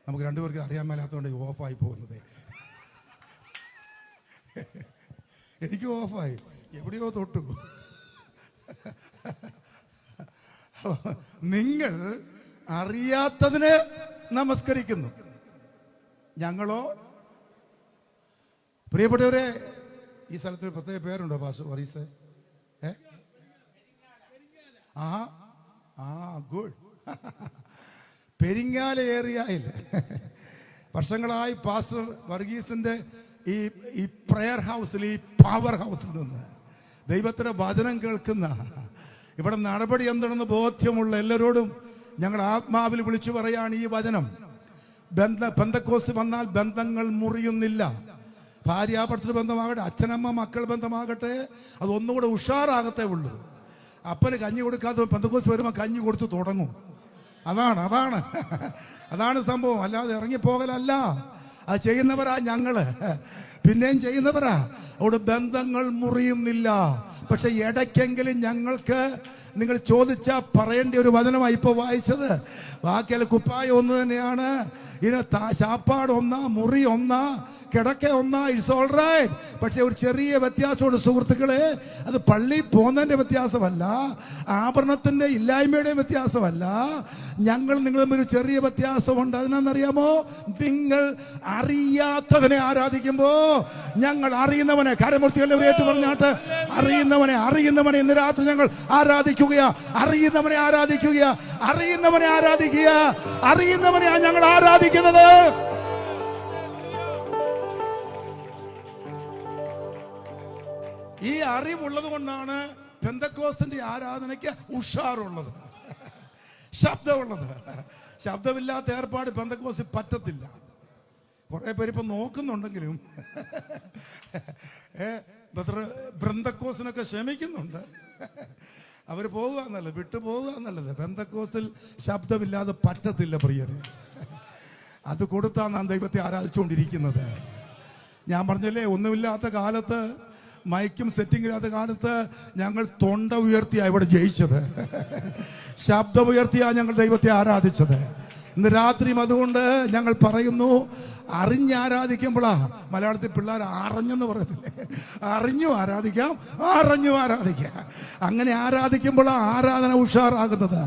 Speaker 2: നമുക്ക് രണ്ടുപേർക്ക് അറിയാൻ മേലാത്തതുകൊണ്ട് ഓഫായി പോകുന്നത്. എനിക്ക് ഓഫായി, എവിടെയോ തൊട്ടു. നിങ്ങൾ അറിയാത്തതിനെ നമസ്കരിക്കുന്നു, ഞങ്ങളോ. പ്രിയപ്പെട്ടവരെ, ഈ സ്ഥലത്തിന് പ്രത്യേക പേരുണ്ടോ പാസ്റ്റർ വറീസ്? ഗുഡ്. പെരിങ്ങാല ഏറിയയിൽ വർഷങ്ങളായി പാസ്റ്റർ വർഗീസിന്റെ ഈ പ്രയർ ഹൗസിൽ, ഈ പവർ ഹൗസിൽ നിന്ന് ദൈവത്തിന്റെ വചനം കേൾക്കുന്ന, ഇവിടെ നടപടി എന്താണെന്ന് ബോധ്യമുള്ള എല്ലാവരോടും ഞങ്ങൾ ആത്മാവിൽ വിളിച്ചു പറയാണ് ഈ വചനം. പെന്തക്കോസ്ത് വന്നാൽ ബന്ധങ്ങൾ മുറിയുന്നില്ല. ഭാര്യാഭർത്തൃ ബന്ധമാകട്ടെ, അച്ഛനമ്മ മക്കൾ ബന്ധമാകട്ടെ, അത് ഒന്നുകൂടെ ഉഷാറാകത്തേ ഉള്ളൂ. അപ്പന് കഞ്ഞി കൊടുക്കാത്ത പെന്തക്കോസ്ത് വരുമ്പോൾ കഞ്ഞി കൊടുത്ത് തുടങ്ങും. അതാണ് സംഭവം. അല്ലാതെ ഇറങ്ങിപ്പോകലല്ല. അത് ചെയ്യുന്നവരാ ഞങ്ങള്, പിന്നെയും ചെയ്യുന്നവരാ. അവിടെ ബന്ധങ്ങൾ മുറിയുന്നില്ല. പക്ഷെ ഇടയ്ക്കെങ്കിലും ഞങ്ങൾക്ക് നിങ്ങൾ ചോദിച്ചാൽ പറയേണ്ട ഒരു വചനമായി ഇപ്പൊ വായിച്ചത്. ബാക്കിയല്ല, കുപ്പായ ഒന്ന് തന്നെയാണ്. ഇതിന് ശാപ്പാട് ഒന്നാ, മുറി ഒന്നാ, കിടക്ക ഒന്നാ, ഇറ്റ്സ് ഓൾ റൈറ്റ്. പക്ഷെ ഒരു ചെറിയ വ്യത്യാസമുണ്ട് സുഹൃത്തുക്കളെ. അത് പള്ളി പോകുന്നതിന്റെ വ്യത്യാസമല്ല, ആഭരണത്തിന്റെ ഇല്ലായ്മയുടെ വ്യത്യാസമല്ല. ഞങ്ങൾ നിങ്ങളും ഒരു ചെറിയ വ്യത്യാസമുണ്ട്. അതിനെന്നറിയാമോ? നിങ്ങൾ അറിയാത്തവനെ ആരാധിക്കുമ്പോ ഞങ്ങൾ അറിയുന്നവനെ, കരമൂർത്തികളുടെ ഏറ്റു പറഞ്ഞാട്ട്, അറിയുന്നവനെ ഇന്ന് രാത്രി ഞങ്ങൾ ആരാധിക്കുകയാ. അറിയുന്നവനെ അറിയുന്നവനെയാണ് ഞങ്ങൾ ആരാധിക്കുന്നത്. ഈ അറിവുള്ളത് കൊണ്ടാണ് പെന്തക്കോസ്തിന്റെ ആരാധനയ്ക്ക് ഉഷാറുള്ളത്, ശബ്ദമുള്ളത്. ശബ്ദമില്ലാത്ത ഏർപ്പാട് പെന്തക്കോസ്തിൽ പറ്റത്തില്ല. കുറെ പേര് ഇപ്പൊ നോക്കുന്നുണ്ടെങ്കിലും പെന്തക്കോസ്തിനൊക്കെ ക്ഷമിക്കുന്നുണ്ട്. അവർ പോകുക എന്നല്ല, വിട്ടുപോകുക എന്നല്ലത്. പെന്തക്കോസ്തിൽ ശബ്ദമില്ലാതെ പറ്റത്തില്ല പ്രിയരെ. അത് കൊടുത്താണ് നാം ദൈവത്തെ ആരാധിച്ചുകൊണ്ടിരിക്കുന്നത്. ഞാൻ പറഞ്ഞല്ലേ, ഒന്നുമില്ലാത്ത കാലത്ത്, മൈക്കും സെറ്റിംഗില്ലാത്ത കാലത്ത് ഞങ്ങൾ തൊണ്ട ഉയർത്തിയാ ഇവിടെ ജയിച്ചത്. ശബ്ദമുയർത്തിയാ ഞങ്ങൾ ദൈവത്തെ ആരാധിച്ചത്. ഇന്ന് രാത്രിയും അതുകൊണ്ട് ഞങ്ങൾ പറയുന്നു, അറിഞ്ഞാരാധിക്കുമ്പോഴാ. മലയാളത്തിൽ പിള്ളേർ അറിഞ്ഞെന്ന് പറയത്തില്ലേ? അറിഞ്ഞു ആരാധിക്കാം. അങ്ങനെ ആരാധിക്കുമ്പോഴാ ആരാധന ഉഷാറാകുന്നത്.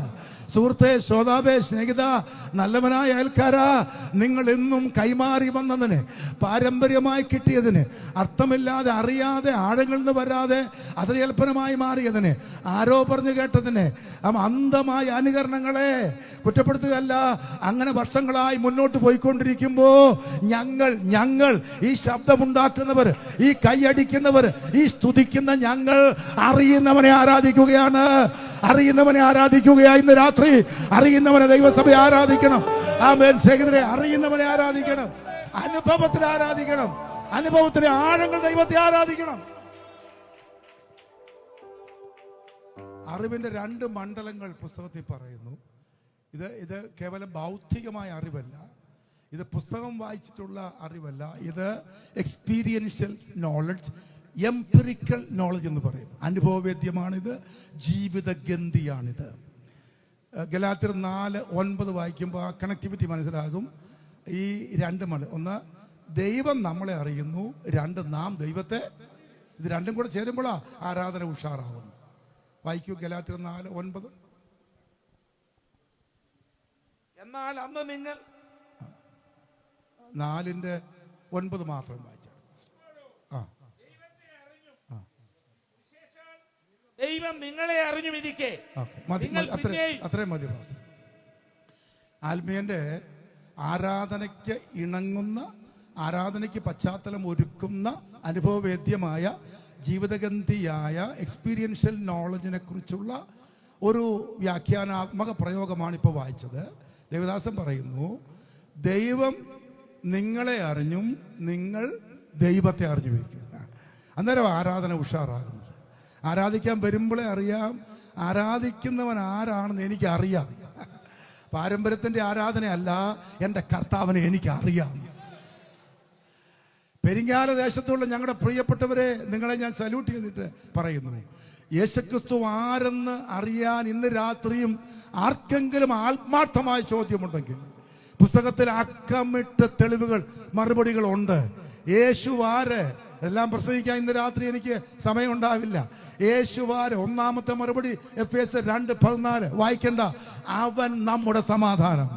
Speaker 2: സുഹൃത്തെ, ശ്രോതാവേ, സ്നേഹിത, നല്ലവനായ അയൽക്കാരാ, നിങ്ങൾ എന്നും കൈമാറി വന്നതിന്, പാരമ്പര്യമായി കിട്ടിയതിന്, അർത്ഥമില്ലാതെ അറിയാതെ ആഴങ്ങളിൽ നിന്ന് വരാതെ അതിരൽപ്പനമായി മാറിയതിന്, ആരോ പറഞ്ഞു കേട്ടതിന്, അന്ധമായ അനുകരണങ്ങളെ കുറ്റപ്പെടുത്തുകയല്ല. അങ്ങനെ വർഷങ്ങളായി മുന്നോട്ട് പോയിക്കൊണ്ടിരിക്കുമ്പോ ഞങ്ങൾ ഈ ശബ്ദമുണ്ടാക്കുന്നവർ, ഈ കൈയടിക്കുന്നവർ, ഈ സ്തുതിക്കുന്ന ഞങ്ങൾ അറിയുന്നവനെ ആരാധിക്കുകയാണ്. അറിയുന്നവനെ ആരാധിക്കുകയാ ഇന്ന് രാത്രി. അറിയുന്നവനെ ദൈവസഭയെ ആരാധിക്കണം. ആമേൻ. സ്നേഹിതരെ, അറിയുന്നവനെ ആരാധിക്കണം, അനുഭവത്തിൽ ആരാധിക്കണം, അനുഭവത്തിലെ ആഴങ്ങൾ ദൈവത്തെ ആരാധിക്കണം. അറിവിന്റെ 2 മണ്ഡലങ്ങൾ പുസ്തകത്തിൽ പറയുന്നു. ഇത് കേവലം ഭൗതികമായ അറിവല്ല, ഇത് പുസ്തകം വായിച്ചിട്ടുള്ള അറിവല്ല, ഇത് എക്സ്പീരിയൻഷ്യൽ നോളജ്, എംപിറിക്കൽ നോളജ് എന്ന് പറയും. അനുഭവവേദ്യമാണിത്, ജീവിതഗന്ധിയാണിത്. ഗലാത്യർ 4:9 വായിക്കുമ്പോൾ ആ കണക്ടിവിറ്റി മനസ്സിലാകും. ഈ 2 മണ്ഡലം, ഒന്ന് ദൈവം നമ്മളെ അറിയുന്നു, 2 നാം ദൈവത്തെ. ഇത് 2 കൂടെ ചേരുമ്പോഴാണ് ആരാധന ഉഷാറാവുന്നത്. വായിക്കൂ ഗലാത്യർ 4:9.
Speaker 1: എന്നാൽ അന്ന് നിങ്ങൾ
Speaker 2: 4:9 മാത്രം വായിച്ചാൽ
Speaker 1: ദൈവം നിങ്ങളെ അറിഞ്ഞുമിരിക്കെ
Speaker 2: അത്രയും മതി. ആത്മീയന്റെ ആരാധനയ്ക്ക് ഇണങ്ങുന്ന, ആരാധനയ്ക്ക് പശ്ചാത്തലം ഒരുക്കുന്ന അനുഭവവേദ്യമായ ജീവിതഗന്ധിയായ എക്സ്പീരിയൻഷ്യൽ നോളജിനെ കുറിച്ചുള്ള ഒരു വ്യാഖ്യാനാത്മക പ്രയോഗമാണ് ഇപ്പോൾ വായിച്ചത്. ദേവദാസൻ പറയുന്നു, ദൈവം നിങ്ങളെ അറിഞ്ഞും നിങ്ങൾ ദൈവത്തെ അറിഞ്ഞു വയ്ക്കും. അന്നേരം ആരാധന ഉഷാറാകുന്നത്. ആരാധിക്കാൻ വരുമ്പോഴേ അറിയാം ആരാധിക്കുന്നവൻ ആരാണെന്ന് എനിക്കറിയാം. പാരമ്പര്യത്തിൻ്റെ ആരാധനയല്ല, എൻ്റെ കർത്താവിനെ എനിക്കറിയാം. പെരിങ്ങാല ദേശത്തുള്ള ഞങ്ങളുടെ പ്രിയപ്പെട്ടവരെ, നിങ്ങളെ ഞാൻ സല്യൂട്ട് ചെയ്തിട്ട് പറയുന്നു, യേശുക്രിസ്തു ആരെന്ന് അറിയാൻ ഇന്ന് രാത്രിയും ആർക്കെങ്കിലും ആത്മാർത്ഥമായ ചോദ്യമുണ്ടെങ്കിൽ പുസ്തകത്തിൽ അക്കമിട്ട് തെളിവുകൾ, മറുപടികൾ ഉണ്ട്. യേശു ആര് എല്ലാം പ്രസംഗിക്കാൻ ഇന്ന് രാത്രി എനിക്ക് സമയം ഉണ്ടാവില്ല. യേശുവാര് ഒന്നാമത്തെ മറുപടി എഫേസ്യർ 2:14 വായിക്കണ്ട. അവൻ നമ്മുടെ സമാധാനം.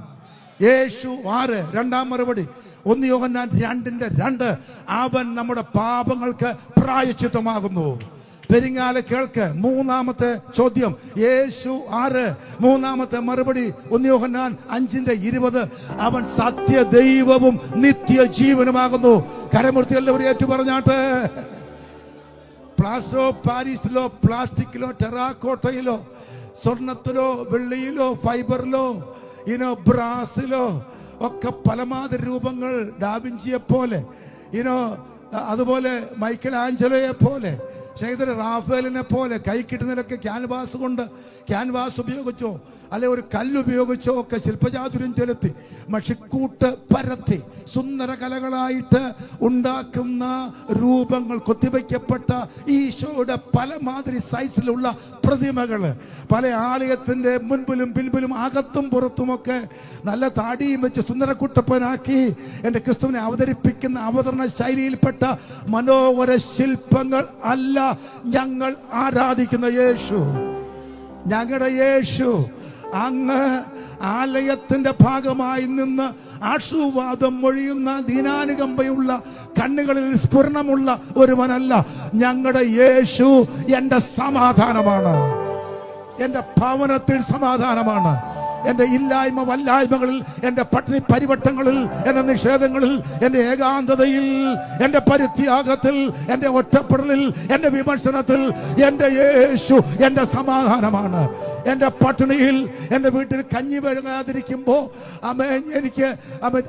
Speaker 2: യേശു ആര്? 2-ാം മറുപടി 1 യോഹന്നാൻ 2:2 അവൻ നമ്മുടെ പാപങ്ങൾക്ക് പ്രായശ്ചിത്തമാകുന്നു. പെരിങ്ങാല കേൾക്ക്. 3-ാമത്തെ ചോദ്യം യേശു ആര്? 3-ാമത്തെ മറുപടി 1 യോഹന്നാൻ 5:20 അവൻ സത്യ ദൈവവും നിത്യ ജീവനുമാകുന്നു. കരമൂർത്തി എല്ലാവരും ഏറ്റു പറഞ്ഞാട്ട്. പ്ലാസ്റ്ററോ പാരീസിലോ പ്ലാസ്റ്റിക്കിലോ ടെറാക്കോട്ടയിലോ സ്വർണത്തിലോ വെള്ളിയിലോ ഫൈബറിലോ ബ്രാസിലോ ഒക്കെ പലമാതിരി രൂപങ്ങൾ, ഡാവിഞ്ചിയെ പോലെ അതുപോലെ മൈക്കൽ ആഞ്ചലോയെ പോലെ, റാഫേലിനെ പോലെ കൈ കിട്ടുന്നതിലൊക്കെ ക്യാൻവാസ് ഉപയോഗിച്ചോ അല്ലെ ഒരു കല്ലുപയോഗിച്ചോ ഒക്കെ ശില്പചാതുര്യം ചെലുത്തി മഷിക്കൂട്ട് പരത്തി സുന്ദര കലകളായിട്ട് ഉണ്ടാക്കുന്ന രൂപങ്ങൾ, കൊത്തിവയ്ക്കപ്പെട്ട ഈശോയുടെ പല മാതിരി സൈസിലുള്ള പ്രതിമകൾ പല ആലയത്തിന്റെ മുൻപിലും പിൻപിലും അകത്തും പുറത്തുമൊക്കെ നല്ല താടിയും വെച്ച് സുന്ദരക്കുട്ടപ്പനാക്കി എൻ്റെ ക്രിസ്തുവിനെ അവതരിപ്പിക്കുന്ന അവതരണ ശൈലിയിൽപ്പെട്ട മനോഹര ശില്പങ്ങൾ അല്ല ഞങ്ങൾ ആരാധിക്കുന്ന യേശു. ഞങ്ങളുടെ യേശു അങ്ങ് ആലയത്തിന്റെ ഭാഗമായി നിന്ന് ആശീർവാദം മൊഴിയുന്ന ദീനാനുകമ്പയുള്ള കണ്ണുകളിൽ സ്ഫുരണമുള്ള ഒരുവനല്ല. ഞങ്ങളുടെ യേശു എൻ്റെ സമാധാനമാണ്. എൻ്റെ ഭവനത്തിൽ സമാധാനമാണ്. എൻ്റെ ഇല്ലായ്മ വല്ലായ്മകളിൽ, എൻ്റെ പട്ടിണി പരിവട്ടങ്ങളിൽ, എൻ്റെ നിഷേധങ്ങളിൽ, എൻ്റെ ഏകാന്തതയിൽ, എൻ്റെ പരിത്യാഗത്തിൽ, എൻ്റെ ഒറ്റപ്പെടലിൽ, എൻ്റെ വിമർശനത്തിൽ എൻ്റെ യേശു എൻ്റെ സമാധാനമാണ്. എൻ്റെ പട്ടിണിയിൽ, എൻ്റെ വീട്ടിൽ കഞ്ഞി വഴങ്ങാതിരിക്കുമ്പോൾ, എനിക്ക്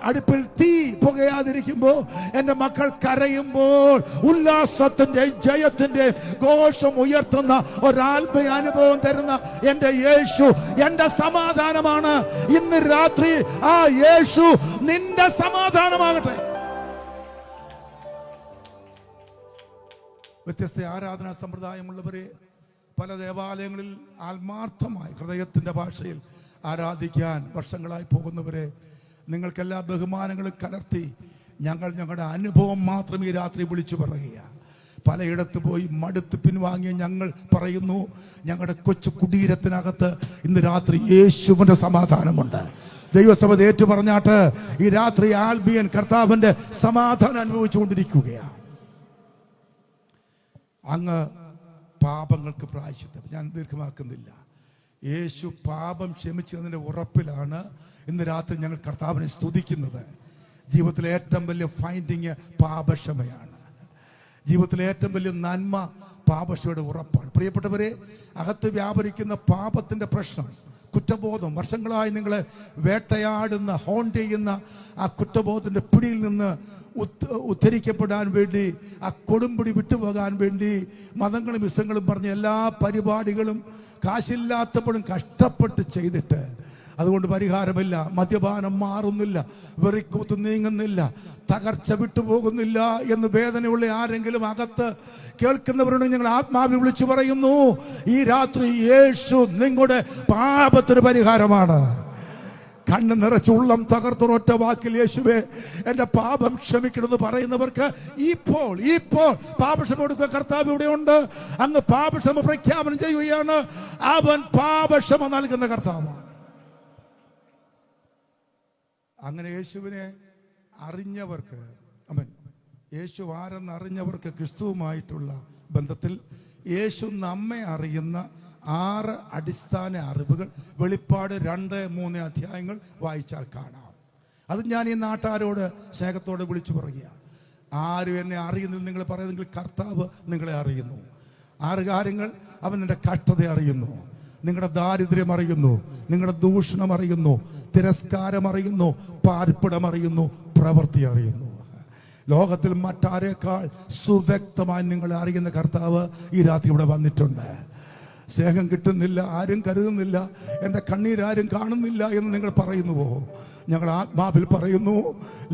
Speaker 2: അടുപ്പിൽ തീ പുകയാതിരിക്കുമ്പോൾ, എൻ്റെ മക്കൾ കരയുമ്പോൾ ഉല്ലാസത്തിൻ്റെ ജയത്തിൻ്റെ ഘോഷം ഉയർത്തുന്ന ഒരാത്മീയ അനുഭവം തരുന്ന എൻ്റെ യേശു എൻ്റെ സമാധാനം. ഇന്ന് രാത്രി ആ യേശു നിന്റെ സമാധാനമാകട്ടെ. വ്യത്യസ്ത ആരാധനാ സമ്പ്രദായമുള്ളവരെ, പല ദേവാലയങ്ങളിൽ ആത്മാർത്ഥമായി ഹൃദയത്തിന്റെ ഭാഷയിൽ ആരാധിക്കാൻ വർഷങ്ങളായി പോകുന്നവരെ, നിങ്ങൾക്കെല്ലാ ബഹുമാനങ്ങളും കലർത്തി ഞങ്ങളുടെ അനുഭവം മാത്രം ഈ രാത്രി വിളിച്ചു പറയുക. പലയിടത്ത് പോയി മടുത്ത് പിൻവാങ്ങിയ ഞങ്ങൾ പറയുന്നു, ഞങ്ങളുടെ കൊച്ചു കുടീരത്തിനകത്ത് ഇന്ന് രാത്രി യേശുവിന്റെ സമാധാനമുണ്ട്. ദൈവസഭ ഏറ്റു പറഞ്ഞാട്ട് ഈ രാത്രി ആൽബിയൻ കർത്താവിന്റെ സമാധാനം അനുഭവിച്ചുകൊണ്ടിരിക്കുകയാണ്. അങ്ങ് പാപങ്ങൾക്ക് പ്രായശ്ചിത്തം, ഞാൻ ദീർഘമാക്കുന്നില്ല. യേശു പാപം ക്ഷമിച്ചതിന്റെ ഉറപ്പിലാണ് ഇന്ന് രാത്രി ഞങ്ങൾ കർത്താവിനെ സ്തുതിക്കുന്നത്. ജീവിതത്തിലെ ഏറ്റവും വലിയ ഫൈൻഡിങ് പാപക്ഷമയാണ്. ജീവിതത്തിലെ ഏറ്റവും വലിയ നന്മ പാപക്ഷമയുടെ ഉറപ്പാണ്. പ്രിയപ്പെട്ടവരെ, അകത്ത് വ്യാപരിക്കുന്ന പാപത്തിന്റെ പ്രശ്നം, കുറ്റബോധം, വർഷങ്ങളായി നിങ്ങളെ വേട്ടയാടുന്ന, ഹോണ്ട് ചെയ്യുന്ന ആ കുറ്റബോധത്തിന്റെ പിടിയിൽ നിന്ന് ഉദ്ധരിക്കപ്പെടാൻ വേണ്ടി, ആ കൊടുമ്പിടി വിട്ടുപോകാൻ വേണ്ടി മതങ്ങളും വിസങ്ങളും പറഞ്ഞ എല്ലാ പരിപാടികളും കാശില്ലാത്തപ്പോഴും കഷ്ടപ്പെട്ട് ചെയ്തിട്ട് അതുകൊണ്ട് പരിഹാരമില്ല. മദ്യപാനം മാറുന്നില്ല, വെറിക്കൂത്ത് നീങ്ങുന്നില്ല, തകർച്ച വിട്ടുപോകുന്നില്ല എന്ന് വേദനയുള്ള ആരെങ്കിലും അകത്ത് കേൾക്കുന്നവരുണ്ടെങ്കിൽ ഞങ്ങൾ ആത്മാവിൽ വിളിച്ചു പറയുന്നു, ഈ രാത്രി യേശു നിങ്ങളുടെ പാപത്തിന് പരിഹാരമാണ്. കണ്ണ് നിറച്ച് ഉള്ളം തകർത്തുറൊറ്റ വാക്കിൽ യേശുവേ എൻ്റെ പാപം ക്ഷമിക്കണമെന്ന് പറയുന്നവർക്ക് ഇപ്പോൾ പാപക്ഷമ കൊടുക്കുക. കർത്താവ് ഇവിടെ ഉണ്ട്. അങ്ങ് പാപക്ഷമ പ്രഖ്യാപനം ചെയ്യുകയാണ്. അവൻ പാപക്ഷമ നൽകുന്ന കർത്താവാണ്. അങ്ങനെ യേശുവിനെ അറിഞ്ഞവർക്ക്, അവൻ യേശു ആരെന്ന് അറിഞ്ഞവർക്ക് ക്രിസ്തുവുമായിട്ടുള്ള ബന്ധത്തിൽ യേശു നമ്മെ അറിയുന്ന 6 അടിസ്ഥാന അറിവുകൾ വെളിപ്പാട് 2-3 അധ്യായങ്ങൾ വായിച്ചാൽ കാണാം. അത് ഞാൻ ഈ നാട്ടുകാരോട് സ്നേഹത്തോടെ വിളിച്ചു പറയുകയാണ്. ആരും എന്നെ അറിയുന്നില്ല നിങ്ങൾ പറയുന്നെങ്കിൽ കർത്താവ് നിങ്ങളെ അറിയുന്നു. 6 കാര്യങ്ങൾ. അവൻ എൻ്റെ കഷ്ടത അറിയുന്നു, നിങ്ങളുടെ ദാരിദ്ര്യം അറിയുന്നു, നിങ്ങളുടെ ദൂഷണം അറിയുന്നു, തിരസ്കാരം അറിയുന്നു, പാർപ്പിടം അറിയുന്നു, പ്രവൃത്തി അറിയുന്നു. ലോകത്തിൽ മറ്റാരേക്കാൾ സുവ്യക്തമായി നിങ്ങളെ അറിയുന്ന കർത്താവ് ഈ രാത്രി ഇവിടെ വന്നിട്ടുണ്ട്. സ്നേഹം കിട്ടുന്നില്ല, ആരും കരുതുന്നില്ല, എൻ്റെ കണ്ണീരാരും കാണുന്നില്ല എന്ന് നിങ്ങൾ പറയുന്നുവോ? ഞങ്ങൾ ആത്മാവിൽ പറയുന്നു,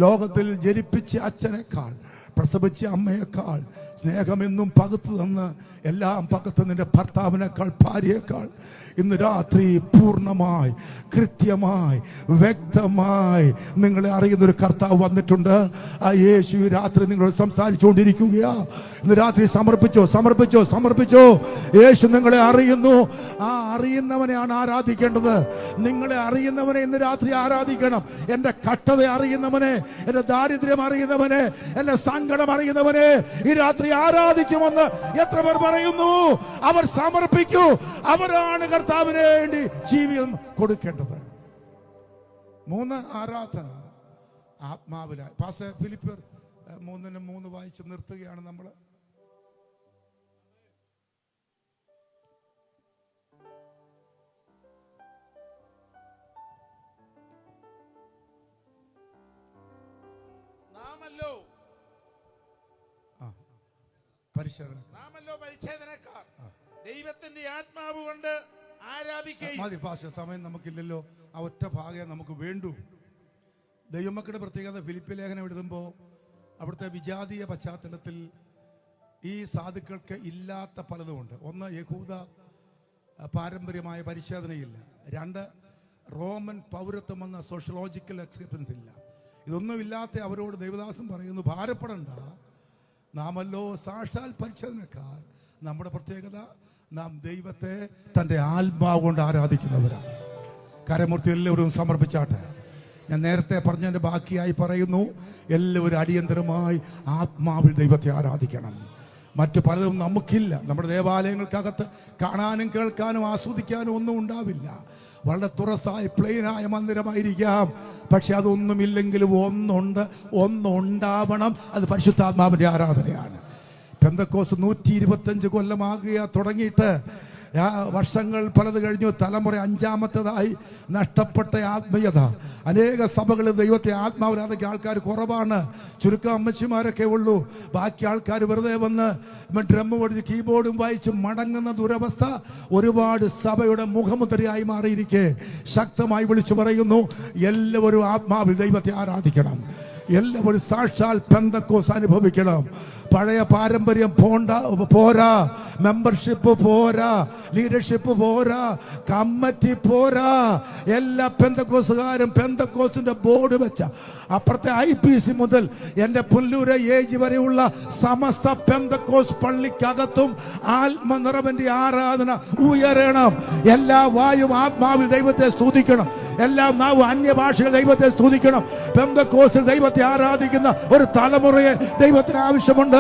Speaker 2: ലോകത്തിൽ ജനിപ്പിച്ച അച്ഛനേക്കാൾ, പ്രസവിച്ച അമ്മയേക്കാൾ സ്നേഹമെന്നും പകുത്തു തന്ന് എല്ലാം പകുത്ത് നിന്റെ ഭർത്താവിനേക്കാൾ, ഭാര്യയേക്കാൾ ഇന്ന് രാത്രി പൂർണ്ണമായി, കൃത്യമായി, വ്യക്തമായി നിങ്ങളെ അറിയുന്നൊരു കർത്താവ് വന്നിട്ടുണ്ട്. ആ യേശു രാത്രി നിങ്ങളോട് സംസാരിച്ചുകൊണ്ടിരിക്കുകയാ. ഇന്ന് രാത്രി സമർപ്പിച്ചോ. യേശു നിങ്ങളെ അറിയുന്നു. ആ അറിയുന്നവനെയാണ് ആരാധിക്കേണ്ടത്. നിങ്ങളെ അറിയുന്നവനെ ഇന്ന് രാത്രി ആരാധിക്കണം. എൻ്റെ കഷ്ടത അറിയുന്നവനെ, എൻ്റെ ദാരിദ്ര്യം അറിയുന്നവനെ, എൻ്റെ സങ്കടം അറിയുന്നവനെ ഈ രാത്രി ആരാധിക്കുമെന്ന് എത്ര പേർ പറയുന്നു? അവർ സമർപ്പിക്കൂ. അവരാണ് കർത്താവിന് വേണ്ടി ജീവിതം കൊടുക്കേണ്ടത്. 3 ആരാധന ആത്മാവിലായി. പാസ്റ്റർ ഫിലിപ്പിയർ 3:3 വായിച്ച് നിർത്തുകയാണ് നമ്മൾ.
Speaker 1: പരിച്ഛേദനക്കാർ ദൈവത്തിന്റെ ആത്മാവ് കൊണ്ട് ആരാധിക്കുകയും.
Speaker 2: മതി പാസ്റ്റർ, സമയം നമുക്കില്ലല്ലോ. ആ ഒറ്റ ഭാഗം നമുക്ക് വേണ്ടു. ദൈവമക്കളുടെ പ്രത്യേകത, ഫിലിപ്പി ലേഖനം എഴുതുമ്പോൾ അവിടുത്തെ വിജാതീയ പശ്ചാത്തലത്തിൽ ഈ സാധുക്കൾക്ക് ഇല്ലാത്ത പലതുമുണ്ട്. 1, യഹൂദ പാരമ്പര്യമായ പരിശോധനയില്ല. 2, റോമൻ പൗരത്വം എന്ന സോഷ്യോളജിക്കൽ എക്സ്പീരിയൻസ് ഇല്ല. ഇതൊന്നുമില്ലാത്ത അവരോട് ദൈവദാസൻ പറയുന്നു, ഭാരപ്പെടണ്ട, നാമല്ലോ സാക്ഷാൽ പരിശോധനക്കാർ. നമ്മുടെ പ്രത്യേകത, നാം ദൈവത്തെ തൻ്റെ ആത്മാവ് കൊണ്ട് ആരാധിക്കുന്നവരാണ്. കരമൂർത്തി എല്ലാവരും സമർപ്പിച്ചാട്ടെ. ഞാൻ നേരത്തെ പറഞ്ഞതിൻ്റെ ബാക്കിയായി പറയുന്നു, എല്ലാവരും അടിയന്തരമായി ആത്മാവിൽ ദൈവത്തെ ആരാധിക്കണം. മറ്റു പലതും നമുക്കില്ല. നമ്മുടെ ദേവാലയങ്ങൾക്കകത്ത് കാണാനും കേൾക്കാനും ആസ്വദിക്കാനും ഒന്നും ഉണ്ടാവില്ല. വളരെ തുറസായ പ്ലെയിനായ മന്ദിരമായിരിക്കാം. പക്ഷെ അതൊന്നുമില്ലെങ്കിലും ഒന്നുണ്ടാവണം. അത് പരിശുദ്ധാത്മാവിൻ്റെ ആരാധനയാണ്. പെന്തക്കോസ് 125 കൊല്ലമാകുക തുടങ്ങിയിട്ട്. വർഷങ്ങൾ പലത് കഴിഞ്ഞു. തലമുറ 5-ാമത്തേതായി നഷ്ടപ്പെട്ട ആത്മീയത. അനേക സഭകളിൽ ദൈവത്തെ ആത്മാവിലാതൊക്കെ ആൾക്കാർ കുറവാണ്. ചുരുക്കം അമ്മച്ചിമാരൊക്കെ ഉള്ളൂ. ബാക്കി ആൾക്കാർ വെറുതെ വന്ന് ഡ്രം പഠിച്ച് കീബോർഡും വായിച്ച് മടങ്ങുന്ന ദുരവസ്ഥ ഒരുപാട് സഭയുടെ മുഖമുദ്രയായി മാറിയിരിക്കെ ശക്തമായി വിളിച്ചു പറയുന്നു, എല്ലാവരും ആത്മാവിൽ ദൈവത്തെ ആരാധിക്കണം. എല്ലാവരും സാക്ഷാൽ പെന്തക്കോസ് അനുഭവിക്കണം. പഴയ പാരമ്പര്യം പോരാ, മെമ്പർഷിപ്പ് പോരാ, ലീഡർഷിപ്പ് പോരാ, കമ്മിറ്റി പോരാ. എല്ലാ പെന്തക്കോസുകാരും പെന്തക്കോസിന്റെ ബോർഡ് വെച്ച അപ്പുറത്തെ IPC മുതൽ എൻ്റെ പുല്ലൂര് ഏജ് വരെയുള്ള സമസ്ത പെന്തക്കോസ് പള്ളിക്കകത്തും ആത്മനിറവിന്റെ ആരാധന ഉയരണം. എല്ലാ വായും ആത്മാവിൽ ദൈവത്തെ സ്തുതിക്കണം. എല്ലാ നാവും അന്യഭാഷയിൽ ദൈവത്തെ സ്തുതിക്കണം. പെന്തക്കോസിൽ ദൈവത്തെ ആരാധിക്കുന്ന ഒരു തലമുറയെ ദൈവത്തിന് ആവശ്യമുണ്ട്.